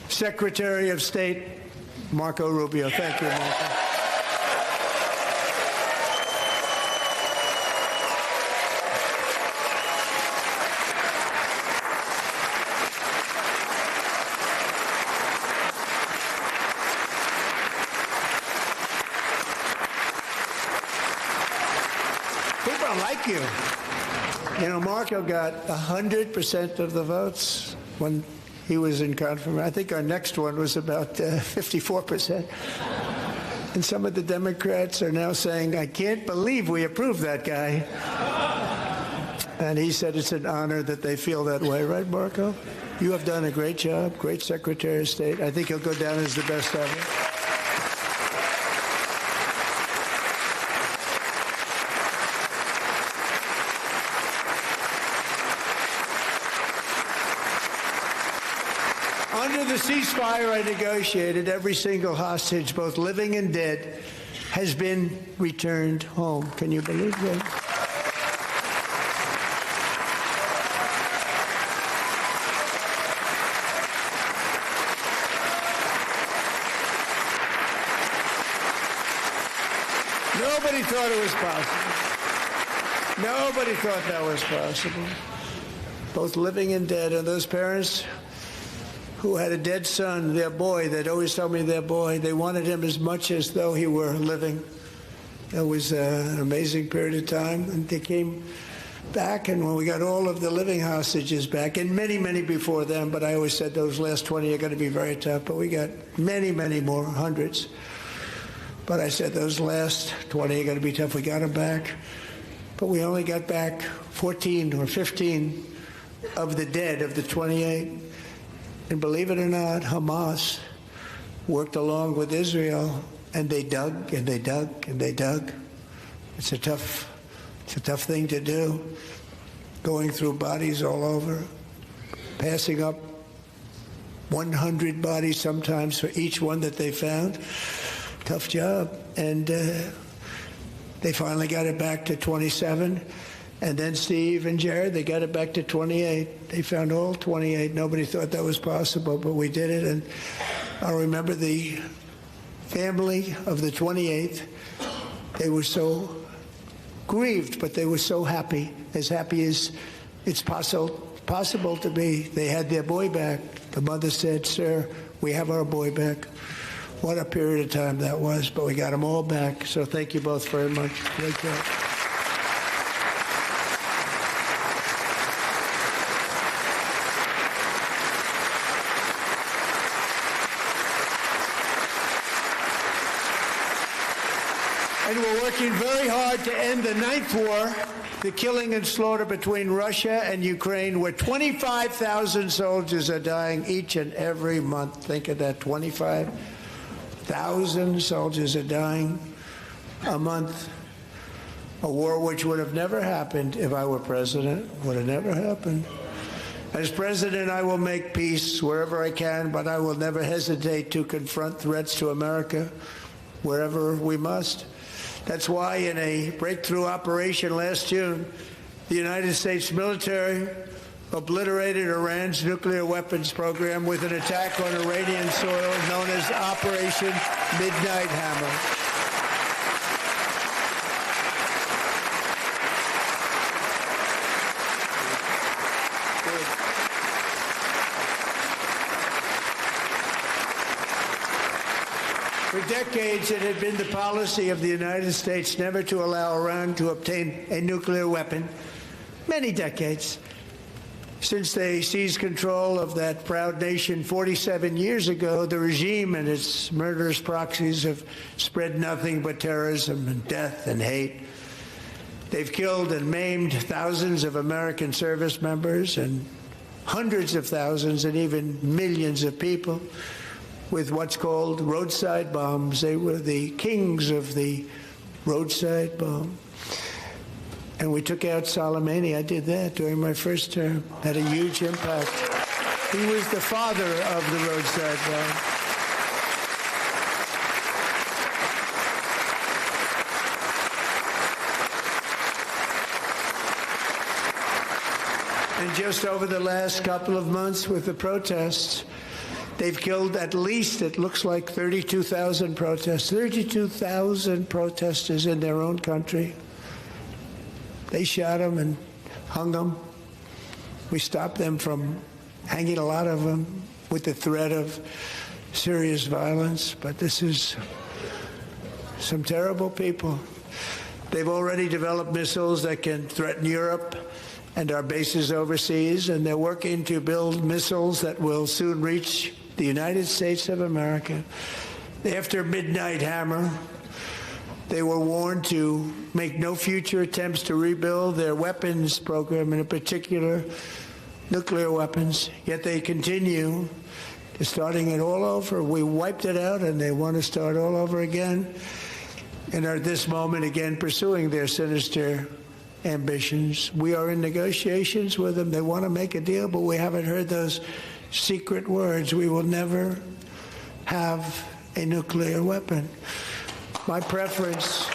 Secretary of State Marco Rubio. Thank you, Marco. People don't like you. You know, Marco got 100% of the votes when he was in confirmation. I think our next one was about 54%. And some of the Democrats are now saying, I can't believe we approved that guy. And he said it's an honor that they feel that way. Right, Marco? You have done a great job, great Secretary of State. I think he'll go down as the best ever. Under the ceasefire I negotiated, every single hostage, both living and dead, has been returned home. Can you believe that? Nobody thought it was possible. Nobody thought that was possible. Both living and dead. And those parents who had a dead son, their boy, they'd always tell me their boy, they wanted him as much as though he were living. It was an amazing period of time. And they came back, and when we got all of the living hostages back, and many, many before them, but I always said those last 20 are going to be very tough, but we got many, many more, hundreds. But I said those last 20 are going to be tough. We got them back, but we only got back 14 or 15 of the dead of the 28. And believe it or not, Hamas worked along with Israel, and they dug and they dug and they dug. It's a tough thing to do, going through bodies all over, passing up 100 bodies sometimes for each one that they found. Tough job. And they finally got it back to 27. And then Steve and Jared, they got it back to 28. They found all 28. Nobody thought that was possible, but we did it. And I remember the family of the 28th. They were so grieved, but they were so happy as it's possible to be. They had their boy back. The mother said, "Sir, we have our boy back." What a period of time that was, but we got them all back. So thank you both very much. Great job. And we're working very hard to end the 9th war, the killing and slaughter between Russia and Ukraine, where 25,000 soldiers are dying each and every month. Think of that, 25,000 soldiers are dying a month. A war which would have never happened if I were president, would have never happened. As president, I will make peace wherever I can, but I will never hesitate to confront threats to America wherever we must. That's why in a breakthrough operation last June, the United States military obliterated Iran's nuclear weapons program with an attack on Iranian soil known as Operation Midnight Hammer. For decades, it had been the policy of the United States never to allow Iran to obtain a nuclear weapon. Many decades. Since they seized control of that proud nation 47 years ago, the regime and its murderous proxies have spread nothing but terrorism and death and hate. They've killed and maimed thousands of American service members and hundreds of thousands and even millions of people with what's called roadside bombs. They were the kings of the roadside bomb. And we took out Soleimani. I did that during my first term. Had a huge impact. He was the father of the roadside bomb. And just over the last couple of months with the protests, they've killed at least, it looks like, 32,000 protesters. 32,000 protesters in their own country. They shot them and hung them. We stopped them from hanging a lot of them with the threat of serious violence. But this is some terrible people. They've already developed missiles that can threaten Europe and our bases overseas, and they're working to build missiles that will soon reach the United States of America. After Midnight Hammer, they were warned to make no future attempts to rebuild their weapons program, and in particular, nuclear weapons. Yet they continue to starting it all over. We wiped it out, and they want to start all over again, and are at this moment again pursuing their sinister ambitions. We are in negotiations with them. They want to make a deal, but we haven't heard those secret words. We will never have a nuclear weapon. My preference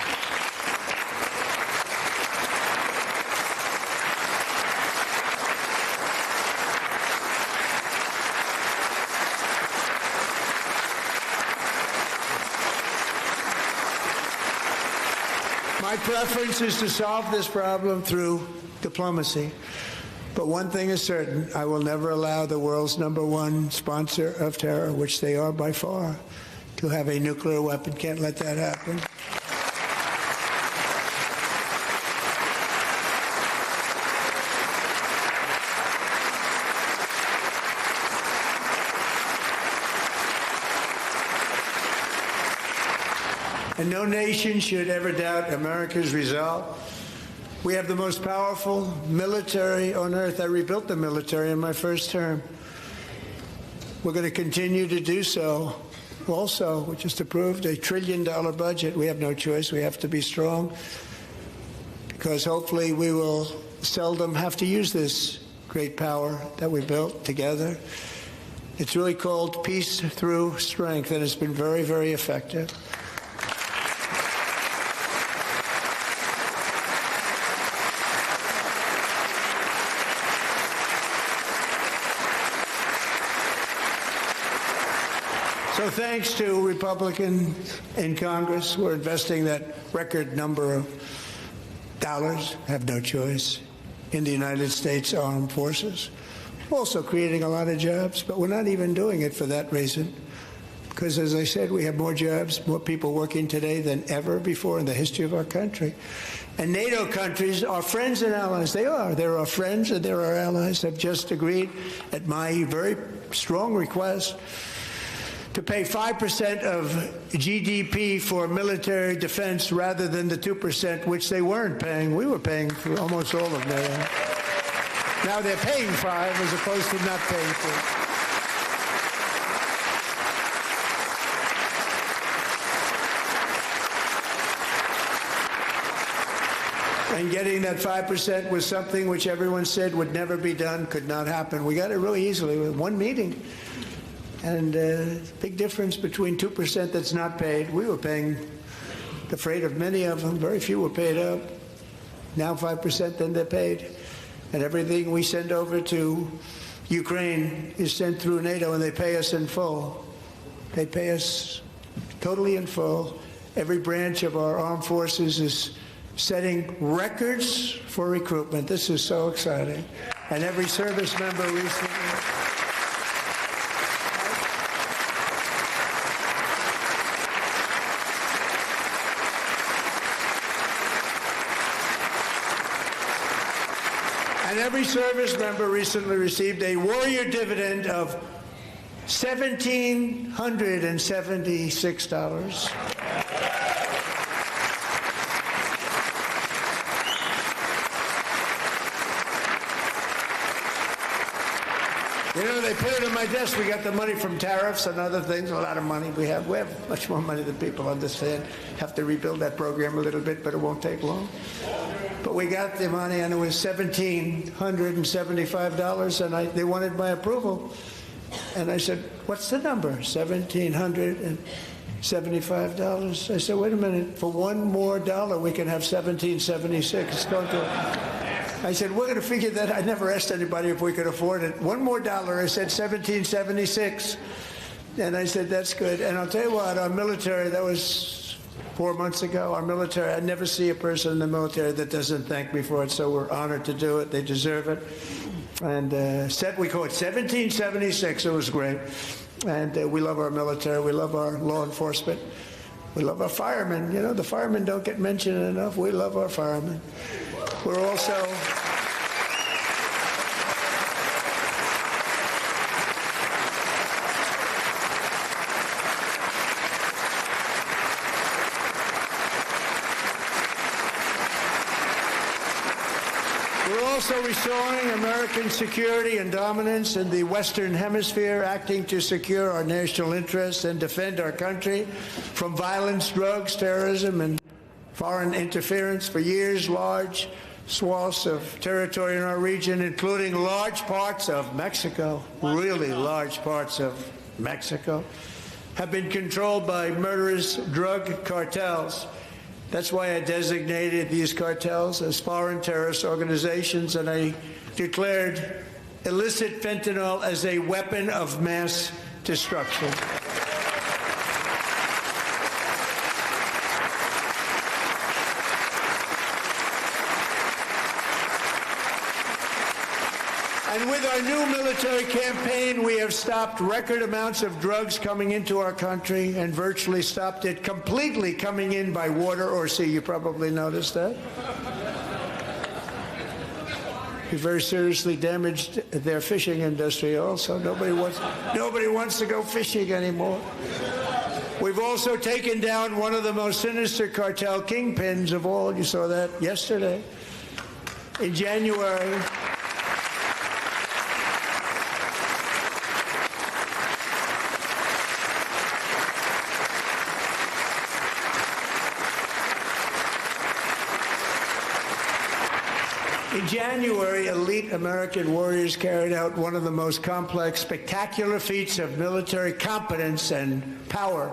is to solve this problem through diplomacy. But one thing is certain, I will never allow the world's #1 sponsor of terror, which they are by far, to have a nuclear weapon. Can't let that happen. and no nation should ever doubt America's resolve. We have the most powerful military on earth. I rebuilt the military in my first term. We're going to continue to do so. Also, we just approved a $1 trillion budget. We have no choice. We have to be strong because hopefully we will seldom have to use this great power that we built together. It's really called peace through strength, and it's been very, very effective. So thanks to Republicans in Congress, we're investing that record number of dollars, have no choice, in the United States Armed Forces. Also creating a lot of jobs, but we're not even doing it for that reason. Because as I said, we have more jobs, more people working today than ever before in the history of our country. And NATO countries are friends and allies. They are. They're our friends and they're our allies. Have just agreed at my very strong request to pay 5% of GDP for military defense rather than the 2%, which they weren't paying. We were paying for almost all of NATO. Now they're paying 5 as opposed to not paying 4. And getting that 5% was something which everyone said would never be done, could not happen. We got it really easily with one meeting. And big difference between 2% that's not paid. We were paying the freight of many of them. Very few were paid up. Now 5%, then they're paid. And everything we send over to Ukraine is sent through NATO, and they pay us in full. They pay us totally in full. Every branch of our armed forces is setting records for recruitment. This is so exciting. And every service member recently... And every service member recently received a warrior dividend of $1,776. You know, they put it on my desk. We got the money from tariffs and other things, a lot of money we have. We have much more money than people understand. Have to rebuild that program a little bit, but it won't take long. But we got the money, and it was $1,775, and they wanted my approval. And I said, what's the number? $1,775. I said, wait a minute, for $1 more we can have $1,776. It's going to... I said, we're going to figure that. I never asked anybody if we could afford it. $1 more. I said, $1,776. And I said, that's good. And I'll tell you what, our military, that was 4 months ago, our military, I never see a person in the military that doesn't thank me for it, so we're honored to do it. They deserve it. And we call it 1776. It was great. And we love our military. We love our law enforcement. We love our firemen. You know, the firemen don't get mentioned enough. We love our firemen. We're also... restoring American security and dominance in the Western Hemisphere, acting to secure our national interests and defend our country from violence, drugs, terrorism, and foreign interference. For years, large swaths of territory in our region, including large parts of Mexico, really large parts of Mexico, have been controlled by murderous drug cartels. That's why I designated these cartels as foreign terrorist organizations, and I declared illicit fentanyl as a weapon of mass destruction. And with our new military campaign, we have stopped record amounts of drugs coming into our country and virtually stopped it completely coming in by water or sea. You probably noticed that. We very seriously damaged their fishing industry also. Nobody wants to go fishing anymore. We've also taken down one of the most sinister cartel kingpins of all. You saw that yesterday. In January, elite American warriors carried out one of the most complex, spectacular feats of military competence and power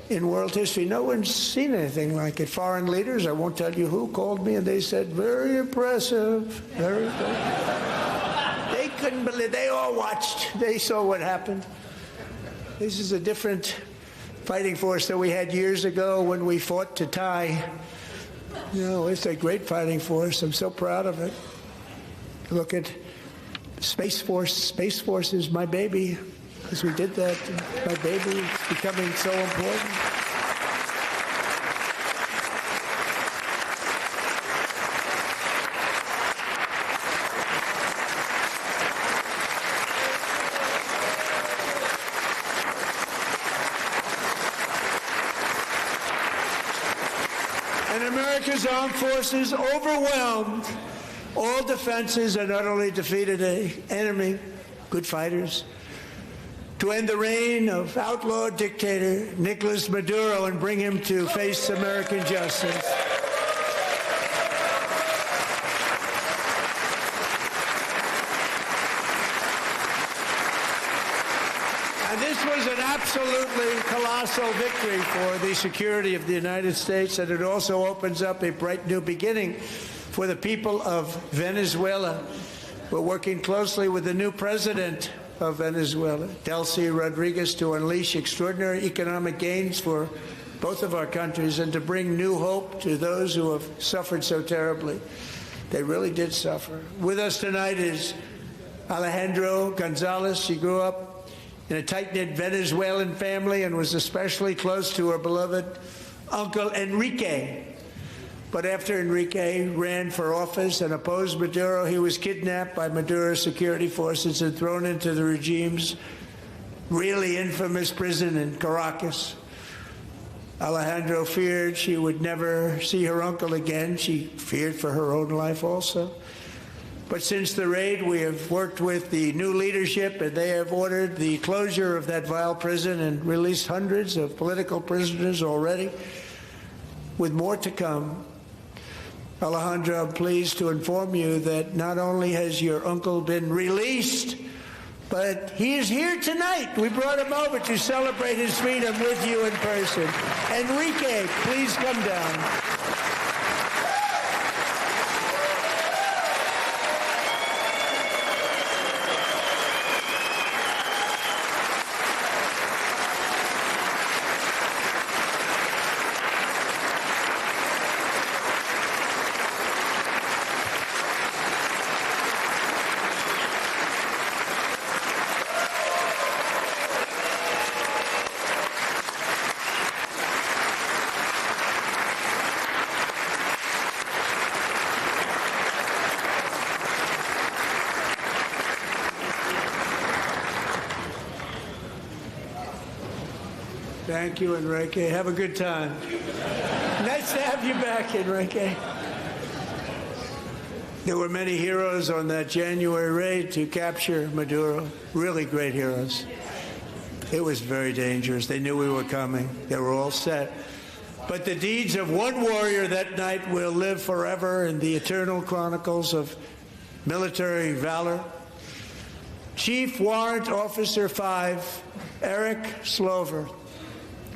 in world history. No one's seen anything like it. Foreign leaders, I won't tell you who, called me and they said, very impressive, very impressive. They couldn't believe, they all watched, they saw what happened. This is a different fighting force that we had years ago when we fought to tie. You know, it's a great fighting force. I'm so proud of it. Look at Space Force. Space Force is my baby, because we did that. My baby is becoming so important. And America's armed forces overwhelmed all defenses and utterly defeated an enemy, good fighters, to end the reign of outlaw dictator Nicolas Maduro and bring him to face American justice. And this was an absolutely colossal victory for the security of the United States, and it also opens up a bright new beginning for the people of Venezuela. We're working closely with the new president of Venezuela, Delcy Rodriguez, to unleash extraordinary economic gains for both of our countries and to bring new hope to those who have suffered so terribly. They really did suffer. With us tonight is Alejandro Gonzalez. She grew up in a tight-knit Venezuelan family and was especially close to her beloved uncle Enrique. But after Enrique ran for office and opposed Maduro, he was kidnapped by Maduro's security forces and thrown into the regime's really infamous prison in Caracas. Alejandro feared she would never see her uncle again. She feared for her own life also. But since the raid, we have worked with the new leadership, and they have ordered the closure of that vile prison and released hundreds of political prisoners already, with more to come. Alejandro, I'm pleased to inform you that not only has your uncle been released, but he is here tonight. We brought him over to celebrate his freedom with you in person. Enrique, please come down. Thank you, Enrique. Have a good time. Nice to have you back, Enrique. There were many heroes on that January raid to capture Maduro. Really great heroes. It was very dangerous. They knew we were coming. They were all set. But the deeds of one warrior that night will live forever in the eternal chronicles of military valor. Chief Warrant Officer 5, Eric Slover,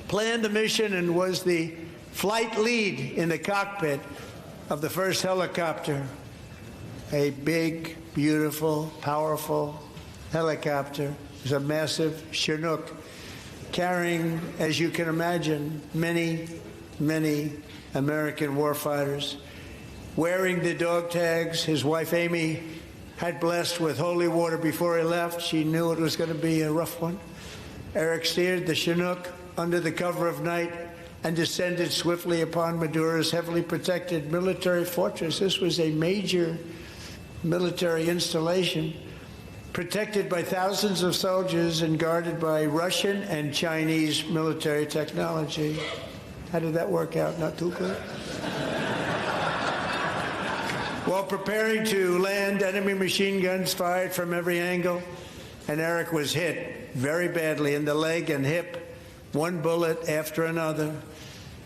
planned the mission and was the flight lead in the cockpit of the first helicopter, a big, beautiful, powerful helicopter. It was a massive Chinook carrying, as you can imagine, many, many American warfighters. Wearing the dog tags, his wife Amy had blessed with holy water before he left. She knew it was going to be a rough one. Eric steered the Chinook under the cover of night and descended swiftly upon Maduro's heavily protected military fortress. This was a major military installation. protected by thousands of soldiers and guarded by Russian and Chinese military technology. How did that work out? Not too good. While preparing to land, enemy machine guns fired from every angle, and Eric was hit very badly in the leg and hip, one bullet after another.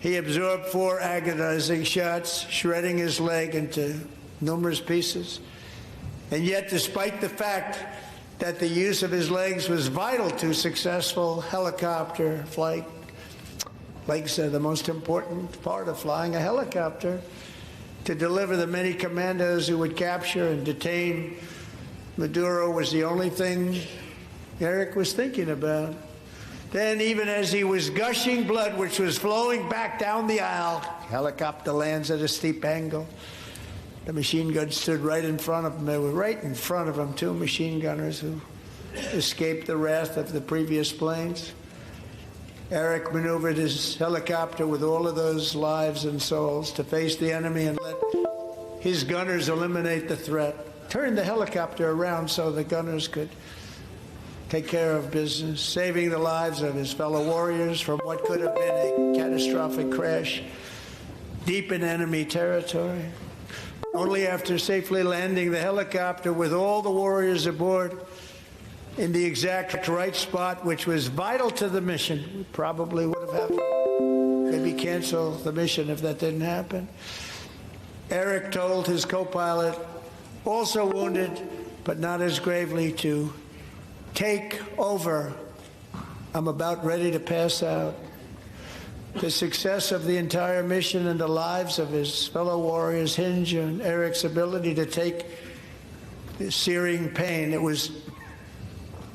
He absorbed 4 agonizing shots, shredding his leg into numerous pieces. And yet, despite the fact that the use of his legs was vital to successful helicopter flight, legs are the most important part of flying a helicopter, to deliver the many commandos who would capture and detain Maduro was the only thing Eric was thinking about. Then, even as he was gushing blood, which was flowing back down the aisle, helicopter lands at a steep angle. The machine guns stood right in front of him. They were right in front of him, 2 machine gunners who escaped the wrath of the previous planes. Eric maneuvered his helicopter with all of those lives and souls to face the enemy and let his gunners eliminate the threat. Turned the helicopter around so the gunners could take care of business, saving the lives of his fellow warriors from what could have been a catastrophic crash deep in enemy territory. Only after safely landing the helicopter with all the warriors aboard in the exact right spot, which was vital to the mission, we probably would have had to maybe cancel the mission if that didn't happen. Eric told his co-pilot, also wounded but not as gravely, to take over. I'm about ready to pass out. The success of the entire mission and the lives of his fellow warriors hinge on Eric's ability to take the searing pain. It was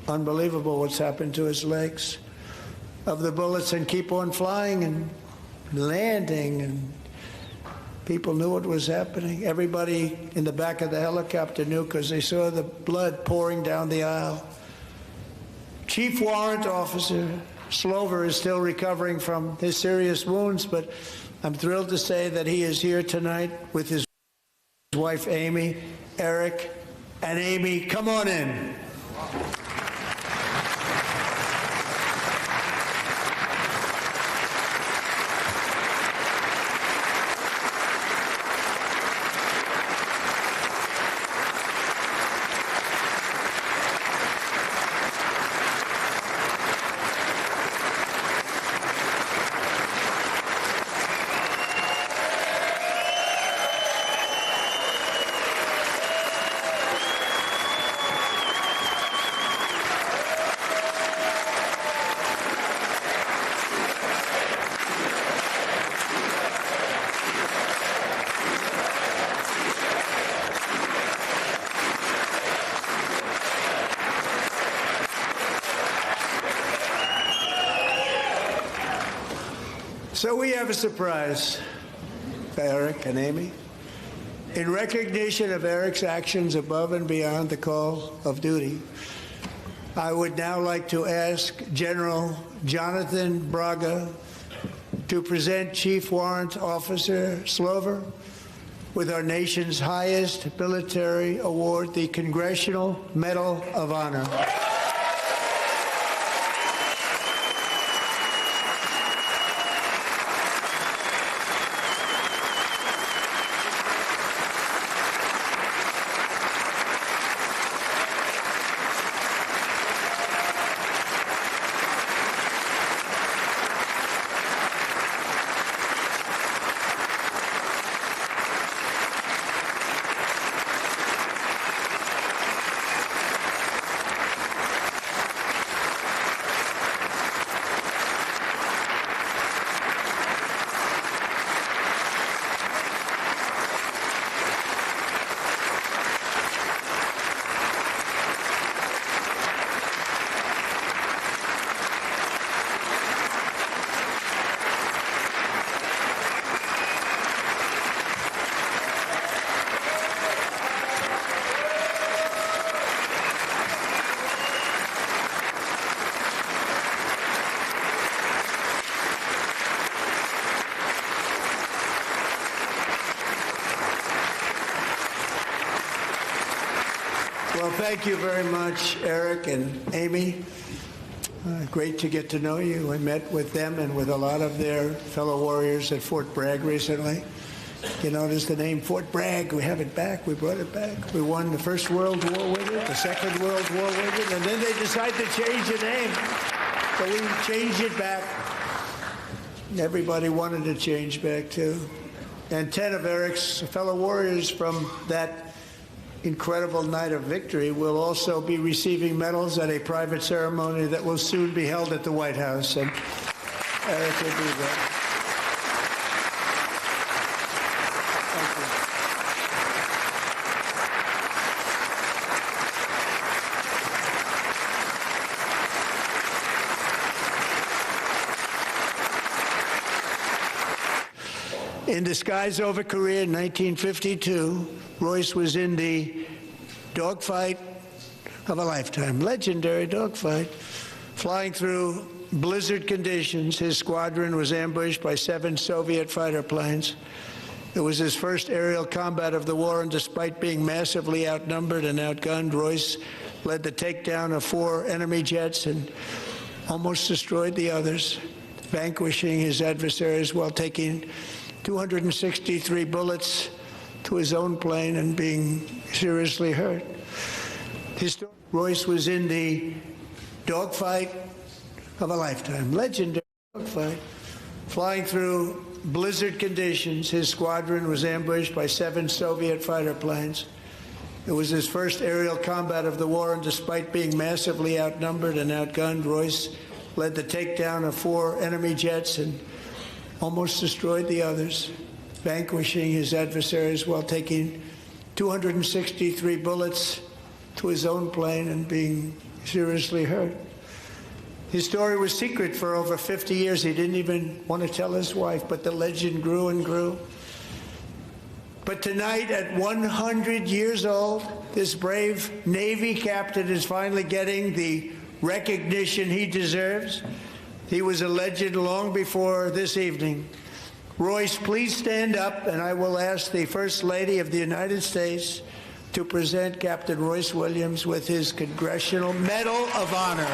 unbelievable what's happened to his legs of the bullets and keep on flying and landing, and people knew what was happening. Everybody in the back of the helicopter knew because they saw the blood pouring down the aisle. Chief Warrant Officer Slover is still recovering from his serious wounds, but I'm thrilled to say that he is here tonight with his wife Amy. Eric and Amy, come on in. So we have a surprise for Eric and Amy. In recognition of Eric's actions above and beyond the call of duty, I would now like to ask General Jonathan Braga to present Chief Warrant Officer Slover with our nation's highest military award, the Congressional Medal of Honor. thank you very much, Eric and Amy. Great to get to know you. I met with them and with a lot of their fellow warriors at Fort Bragg recently. You notice the name Fort Bragg. We have it back. We brought it back. We won the First World War with it, the Second World War with it, and then they decided to change the name. So we changed it back. Everybody wanted to change back, too. And 10 of Eric's fellow warriors from that incredible night of victory will also be receiving medals at a private ceremony that will soon be held at the White House. And Eric will be there. In disguise over Korea in 1952, Royce was in the dogfight of a lifetime, legendary dogfight. Flying through blizzard conditions, his squadron was ambushed by 7 Soviet fighter planes. It was his first aerial combat of the war, and despite being massively outnumbered and outgunned, Royce led the takedown of 4 enemy jets and almost destroyed the others, vanquishing his adversaries while taking 263 bullets to his own plane and being seriously hurt. Royce was in the dogfight of a lifetime, legendary dogfight. Flying through blizzard conditions, his squadron was ambushed by 7 Soviet fighter planes. It was his first aerial combat of the war, and despite being massively outnumbered and outgunned, Royce led the takedown of 4 enemy jets and almost destroyed the others, vanquishing his adversaries while taking 263 bullets to his own plane and being seriously hurt. His story was secret for over 50 years. He didn't even want to tell his wife, but the legend grew and grew. But tonight, at 100 years old, this brave Navy captain is finally getting the recognition he deserves. He was a legend long before this evening. Royce, please stand up, and I will ask the First Lady of the United States to present Captain Royce Williams with his Congressional Medal of Honor.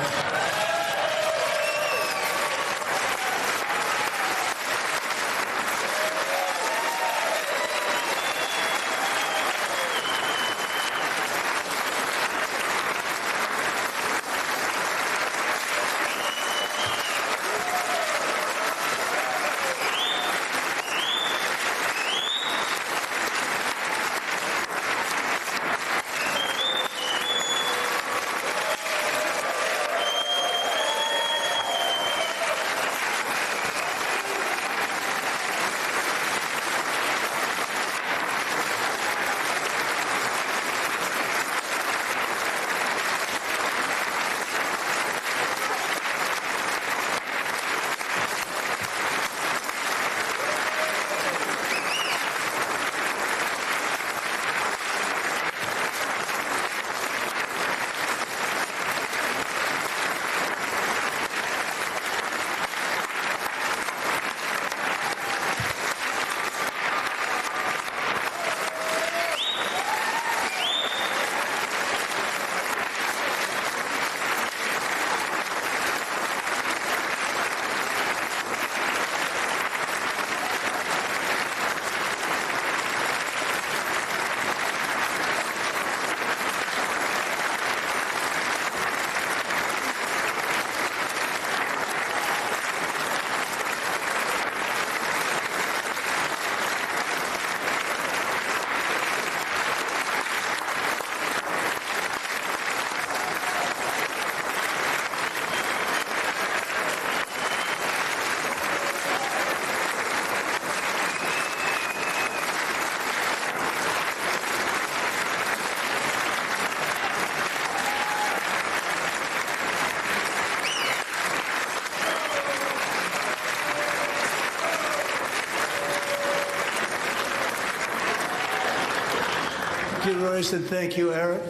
Thank you, Royce, and thank you, Eric.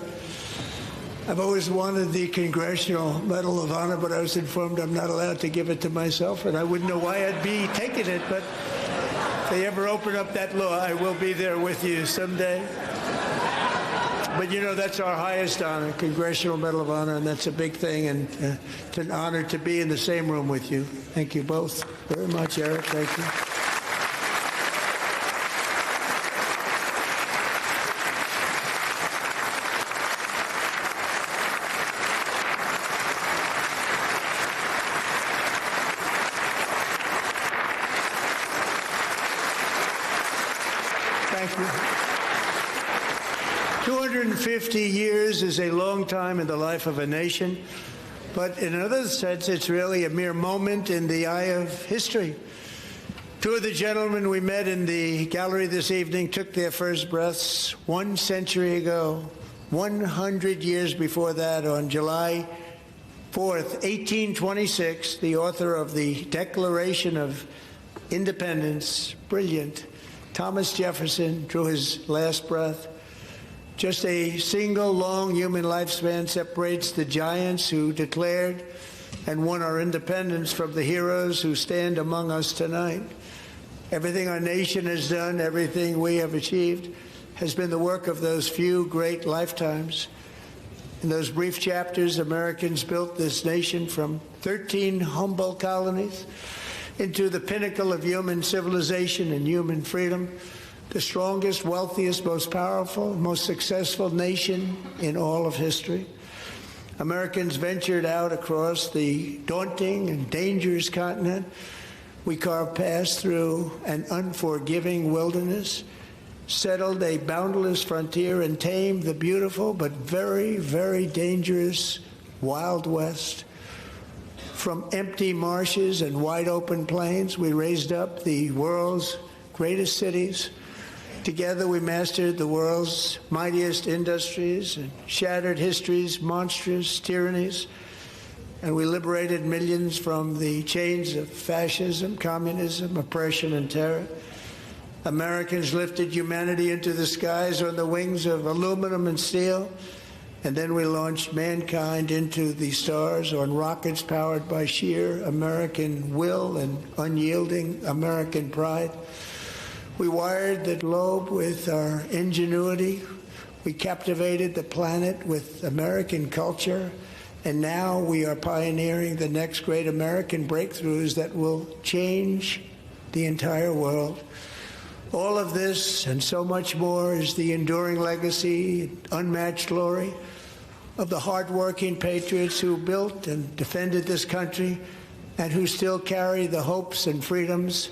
I've always wanted the Congressional Medal of Honor, but I was informed I'm not allowed to give it to myself, and I wouldn't know why I'd be taking it, but if they ever open up that law, I will be there with you someday. But, you know, that's our highest honor, Congressional Medal of Honor, and that's a big thing, and it's an honor to be in the same room with you. Thank you both very much, Eric. Thank you. Thank you. 250 years is a long time in the life of a nation, but in another sense, it's really a mere moment in the eye of history. Two of the gentlemen we met in the gallery this evening took their first breaths 1 century ago, 100 years before that, on July 4th, 1826, the author of the Declaration of Independence, brilliant, Thomas Jefferson, drew his last breath. Just a single long human lifespan separates the giants who declared and won our independence from the heroes who stand among us tonight. Everything our nation has done, everything we have achieved, has been the work of those few great lifetimes. In those brief chapters, Americans built this nation from 13 humble colonies into the pinnacle of human civilization and human freedom, the strongest, wealthiest, most powerful, most successful nation in all of history. Americans ventured out across the daunting and dangerous continent. We carved paths through an unforgiving wilderness, settled a boundless frontier, and tamed the beautiful but very, very dangerous Wild West. From empty marshes and wide open plains, we raised up the world's greatest cities. Together we mastered the world's mightiest industries and shattered history's monstrous tyrannies. And we liberated millions from the chains of fascism, communism, oppression, and terror. Americans lifted humanity into the skies on the wings of aluminum and steel. And then we launched mankind into the stars on rockets powered by sheer American will and unyielding American pride. We wired the globe with our ingenuity. We captivated the planet with American culture. And now we are pioneering the next great American breakthroughs that will change the entire world. All of this and so much more is the enduring legacy, unmatched glory of the hardworking patriots who built and defended this country and who still carry the hopes and freedoms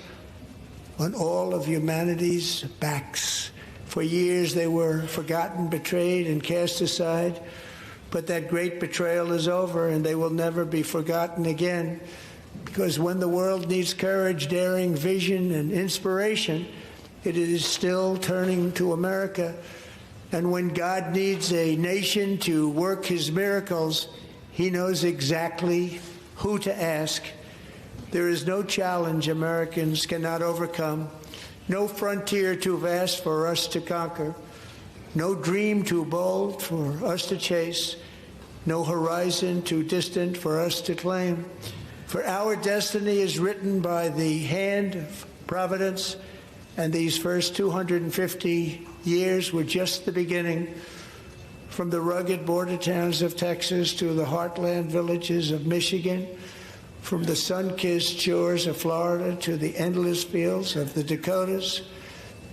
on all of humanity's backs. For years they were forgotten, betrayed, and cast aside, but that great betrayal is over, and they will never be forgotten again, because when the world needs courage, daring, vision, and inspiration, it is still turning to America. And when God needs a nation to work his miracles, he knows exactly who to ask. There is no challenge Americans cannot overcome, no frontier too vast for us to conquer, no dream too bold for us to chase, no horizon too distant for us to claim. For our destiny is written by the hand of providence, and these first 250 years were just the beginning. From the rugged border towns of Texas to the heartland villages of Michigan, from the sun-kissed shores of Florida to the endless fields of the Dakotas,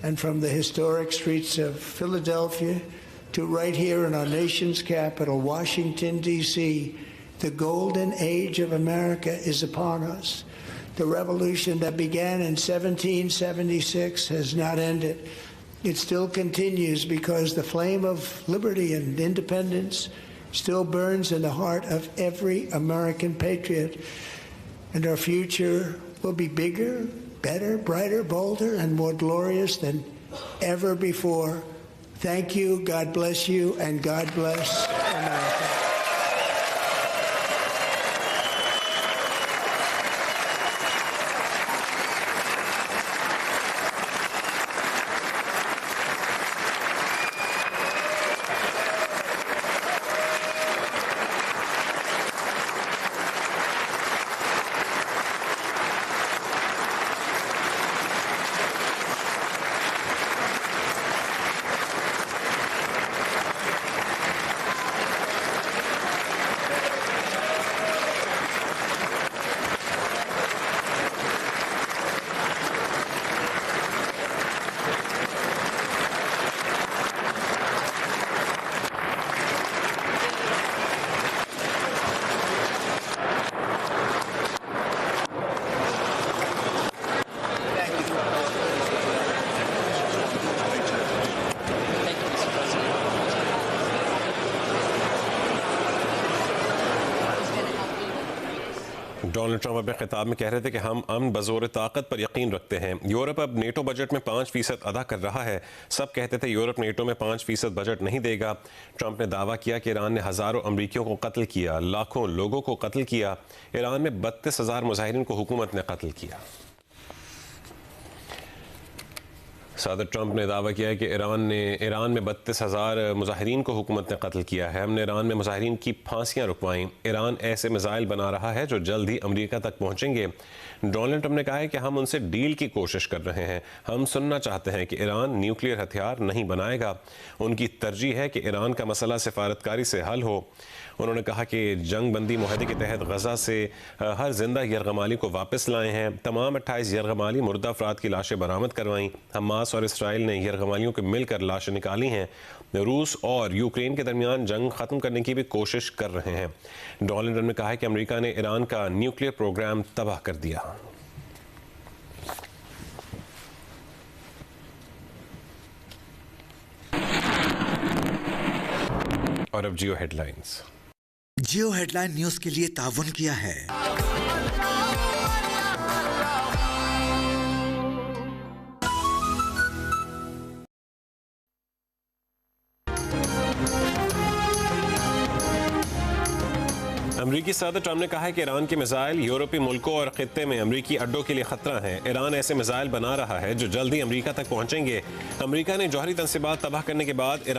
and from the historic streets of Philadelphia to right here in our nation's capital, Washington, D.C., the golden age of America is upon us. The revolution that began in 1776 has not ended. It still continues because the flame of liberty and independence still burns in the heart of every American patriot. And our future will be bigger, better, brighter, bolder, and more glorious than ever before. Thank you, God bless you, and God bless America. Donald Trump अपने खिताब में कह रहे थे कि हम अमन बज़ोर ताकत पर यकीन रखते हैं। यूरोप अब नेटो बजट में 5% अदा कर रहा है। सब कहते थे यूरोप नेटो में 5% बजट नहीं देगा। ट्रंप ने दावा किया कि ईरान ने हज़ारों अमरीकियों को कत्ल किया, लाखों लोगों को कत्ल किया। ईरान में 32,000 मुजाहिरीन को हुकूमत ने कत्ल किया। सदर ट्रंप ने दावा किया है कि ईरान में 32,000 मुजाहिरीन को हुकूमत ने कत्ल किया है। हमने ईरान में मुजाहिरीन की फांसियां रुकवाईं। ईरान ऐसे मिसाइल बना रहा है जो जल्द ही अमेरिका तक पहुंचेंगे। डोनाल्ड ट्रंप ने कहा है कि हम उनसे डील की कोशिश कर रहे हैं। हम सुनना चाहते हैं कि ईरान न्यूक्लियर हथियार नहीं बनाएगा। उनकी तरजीह है कि ईरान का मसला सिफारतकारी से हल हो। उन्होंने कहा कि जंग बंदी मुआहदे के तहत गजा से हर जिंदा यरगमाली को वापस लाए हैं। तमाम 28 यरगमाली मुर्दा अफराद की लाशें बरामद करवाईं। हमास और इसराइल ने यरगमालियों को मिलकर लाशें निकाली हैं। रूस और यूक्रेन के दरमियान जंग खत्म करने की भी कोशिश कर रहे हैं। डोनाल्ड ट्रंप ने कहा है कि अमेरिका ने ईरान का न्यूक्लियर प्रोग्राम तबाह कर दिया। और अब जियो हेडलाइंस। जियो हेडलाइन न्यूज के लिए ताउन किया है अमरीकी सदर ट्रंप ने कहा है कि ईरान के मिसाइल यूरोपीय मुल्कों और खित्ते में अमरीकी अड्डों के लिए खतरा है। ईरान ऐसे मिसाइल बना रहा है जो जल्द ही अमरीका तक पहुंचेंगे। अमरीका ने जौहरी तनसीबात तबाह करने के बाद ईरान